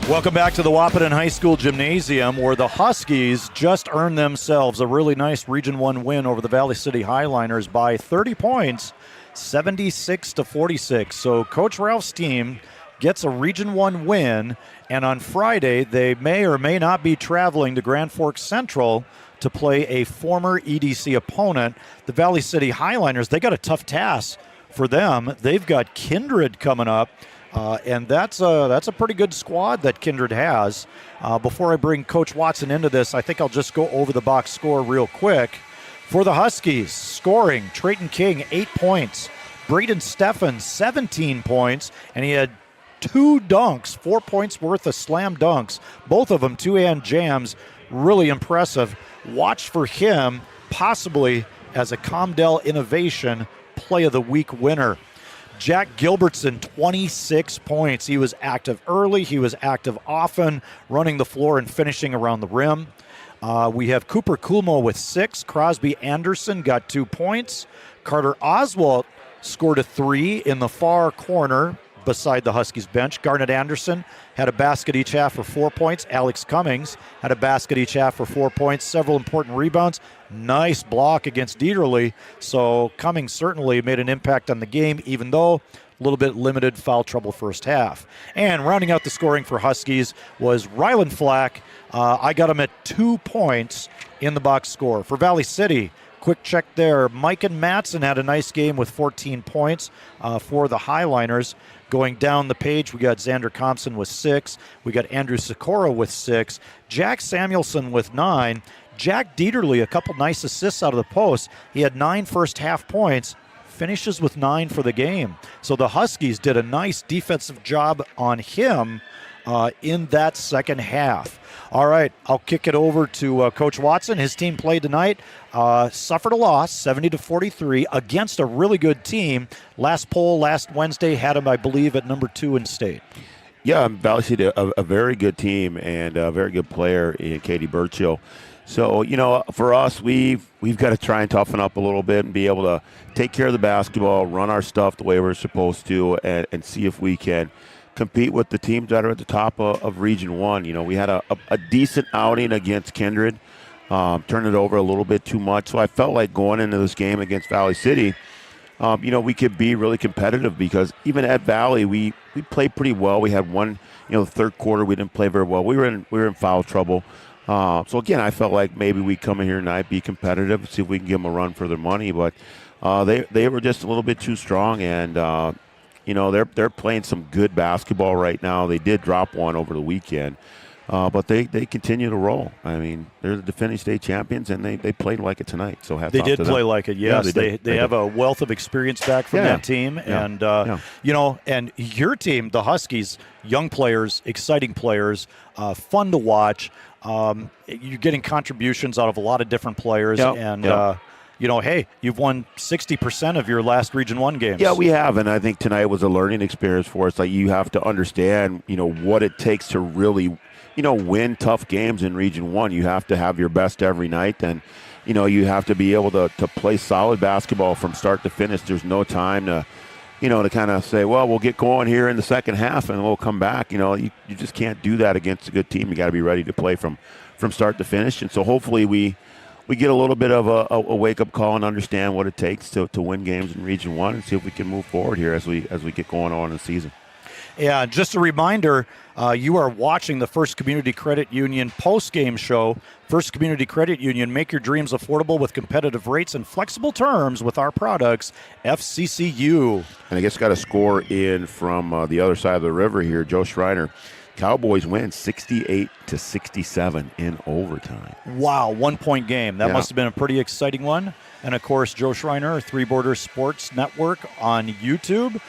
Speaker 4: Welcome back to the Wahpeton High School Gymnasium, where the Huskies just earned themselves a really nice Region 1 win over the Valley City Highliners by 30 points, 76-46. So Coach Ralph's team gets a Region 1 win, and on Friday they may or may not be traveling to Grand Forks Central to play a former EDC opponent, the Valley City Highliners. They got a tough task for them. They've got Kindred coming up. And that's a pretty good squad that Kindred has. Before I bring Coach Watson into this, I think I'll just go over the box score real quick. For the Huskies, scoring, Trayton King, 8 points. Braden Steffen, 17 points. And he had 2 dunks, 4 points worth of slam dunks. Both of them two-hand jams. Really impressive. Watch for him, possibly as a Comdell Innovation Play of the Week winner. Jack Gilbertson, 26 points. He was active early. He was active often, running the floor and finishing around the rim. We have Cooper Kulmo with 6. Crosby Anderson got 2 points. Carter Oswalt scored a 3 in the far corner. beside the Huskies bench. Garnet Anderson had a basket each half for 4 points. Alex Cummings had a basket each half for 4 points. Several important rebounds. Nice block against Dieterle. So Cummings certainly made an impact on the game, even though a little bit limited foul trouble first half. And rounding out the scoring for Huskies was Ryland Flack. I got him at 2 points in the box score. For Valley City, quick check there. Mike and Matson had a nice game with 14 points for the Highliners. Going down the page, we got Xander Thompson with 6. We got Andrew Sikora with 6. Jack Samuelson with 9. Jack Dieterle, a couple nice assists out of the post. He had 9 first half points. Finishes with 9 for the game. So the Huskies did a nice defensive job on him in that second half. All right, I'll kick it over to Coach Watson. His team played tonight, suffered a loss, 70-43, against a really good team. Last poll last Wednesday had him, I believe, at number 2 in state.
Speaker 5: Yeah, Valley City, a very good team and a very good player in Katie Burchill. So, for us, we've got to try and toughen up a little bit and be able to take care of the basketball, run our stuff the way we're supposed to, and see if we can compete with the teams that are at the top of Region 1. We had a decent outing against Kindred, turned it over a little bit too much. So I felt like going into this game against Valley City, we could be really competitive because even at Valley, we played pretty well. We had one, the third quarter we didn't play very well. We were in foul trouble. So again, I felt like maybe we come in here tonight, be competitive, see if we can give them a run for their money. But they were just a little bit too strong, and they're playing some good basketball right now. They did drop one over the weekend, but they continue to roll. I mean, they're the defending state champions, and they played like it tonight. So hats
Speaker 4: they
Speaker 5: off
Speaker 4: did
Speaker 5: to them.
Speaker 4: play like it. Yes,
Speaker 5: yeah,
Speaker 4: they have a wealth of experience back from that team, and and your team, the Huskies, young players, exciting players, fun to watch. You're getting contributions out of a lot of different players, hey, you've won 60% of your last Region 1 games.
Speaker 5: Yeah, we have, and I think tonight was a learning experience for us. Like, you have to understand, what it takes to really, win tough games in Region 1. You have to have your best every night, and, you have to be able to play solid basketball from start to finish. There's no time to kind of say, well, we'll get going here in the second half and we'll come back. You just can't do that against a good team. You got to be ready to play from start to finish. And so hopefully we get a little bit of a wake-up call and understand what it takes to win games in Region 1 and see if we can move forward here as we get going on in the season.
Speaker 4: Yeah, just a reminder, you are watching the First Community Credit Union post-game show. First Community Credit Union, make your dreams affordable with competitive rates and flexible terms with our products, FCCU.
Speaker 5: And I guess got a score in from the other side of the river here, Joe Schreiner. Cowboys win 68-67 in overtime.
Speaker 4: Wow, 1 point game. That must have been a pretty exciting one. And, of course, Joe Schreiner, Three Borders Sports Network on YouTube.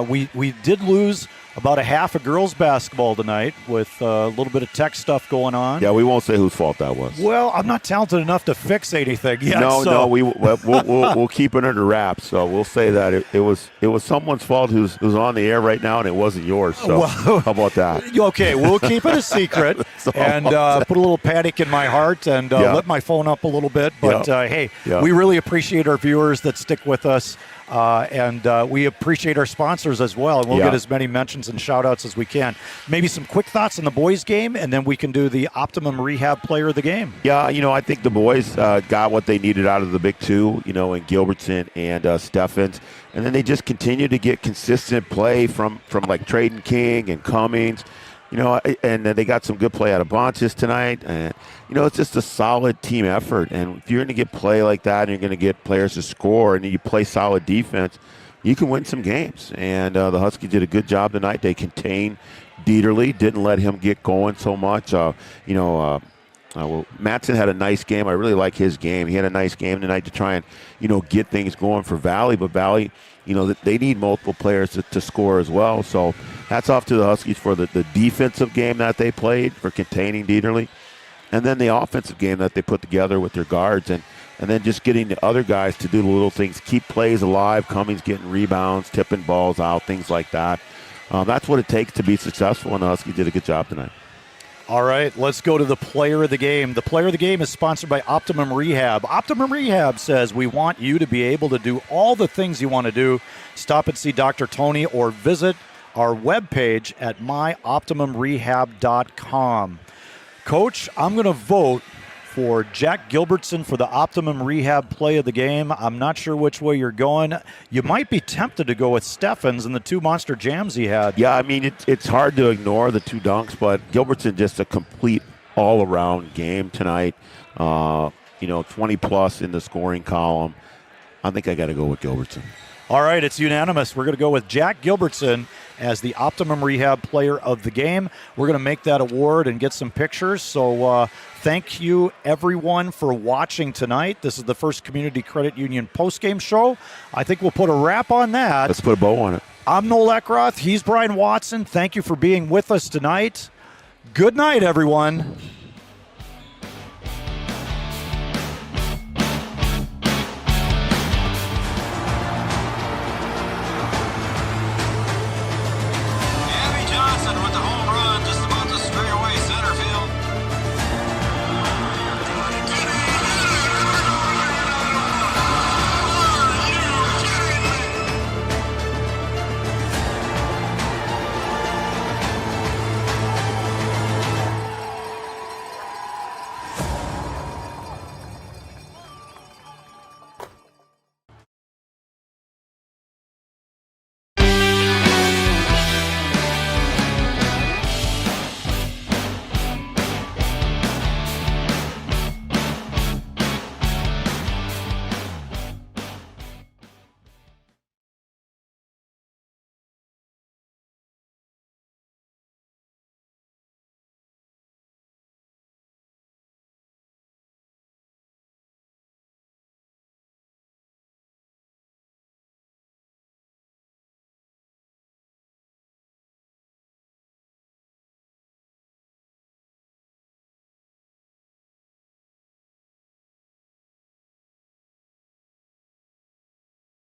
Speaker 4: We did lose about a half of girls basketball tonight with a little bit of tech stuff going on.
Speaker 5: Yeah, we won't say whose fault that was.
Speaker 4: Well, I'm not talented enough to fix anything yet.
Speaker 5: No, we'll keep it under wraps. So we'll say that it was someone's fault who's on the air right now, and it wasn't yours. So how about that?
Speaker 4: Okay, we'll keep it a secret and put a little panic in my heart and let my phone up a little bit. But we really appreciate our viewers that stick with us. And we appreciate our sponsors as well. And we'll get as many mentions and shout-outs as we can. Maybe some quick thoughts on the boys' game, and then we can do the Optimum Rehab player of the game.
Speaker 5: Yeah, I think the boys got what they needed out of the big two, in Gilbertson and Steffens. And then they just continue to get consistent play from like Traden King and Cummings. And they got some good play out of Bontis tonight. And, it's just a solid team effort. And if you're going to get play like that and you're going to get players to score and you play solid defense, you can win some games. And the Huskies did a good job tonight. They contained Dieterle, didn't let him get going so much. Matson had a nice game. I really like his game. He had a nice game tonight to try and, get things going for Valley. But Valley, they need multiple players to score as well. So hats off to the Huskies for the defensive game that they played, for containing Dieterle. And then the offensive game that they put together with their guards. And then just getting the other guys to do the little things, keep plays alive, Cummings getting rebounds, tipping balls out, things like that. That's what it takes to be successful, and the Huskies did a good job tonight.
Speaker 4: All right, let's go to the player of the game. The player of the game is sponsored by Optimum Rehab. Optimum Rehab says we want you to be able to do all the things you want to do. Stop and see Dr. Tony or visit our webpage at myoptimumrehab.com. Coach, I'm going to vote for Jack Gilbertson for the Optimum Rehab play of the game. I'm not sure which way you're going. You might be tempted to go with Steffens and the 2 monster jams he had.
Speaker 5: Yeah, I mean, it's hard to ignore the 2 dunks, but Gilbertson just a complete all-around game tonight. 20-plus in the scoring column. I think I got to go with Gilbertson.
Speaker 4: All right, it's unanimous. We're going to go with Jack Gilbertson as the Optimum Rehab player of the game. We're going to make that award and get some pictures. So thank you, everyone, for watching tonight. This is the First Community Credit Union postgame show. I think we'll put a wrap on that.
Speaker 5: Let's put a bow on it.
Speaker 4: I'm Noel Eckroth. He's Brian Watson. Thank you for being with us tonight. Good night, everyone.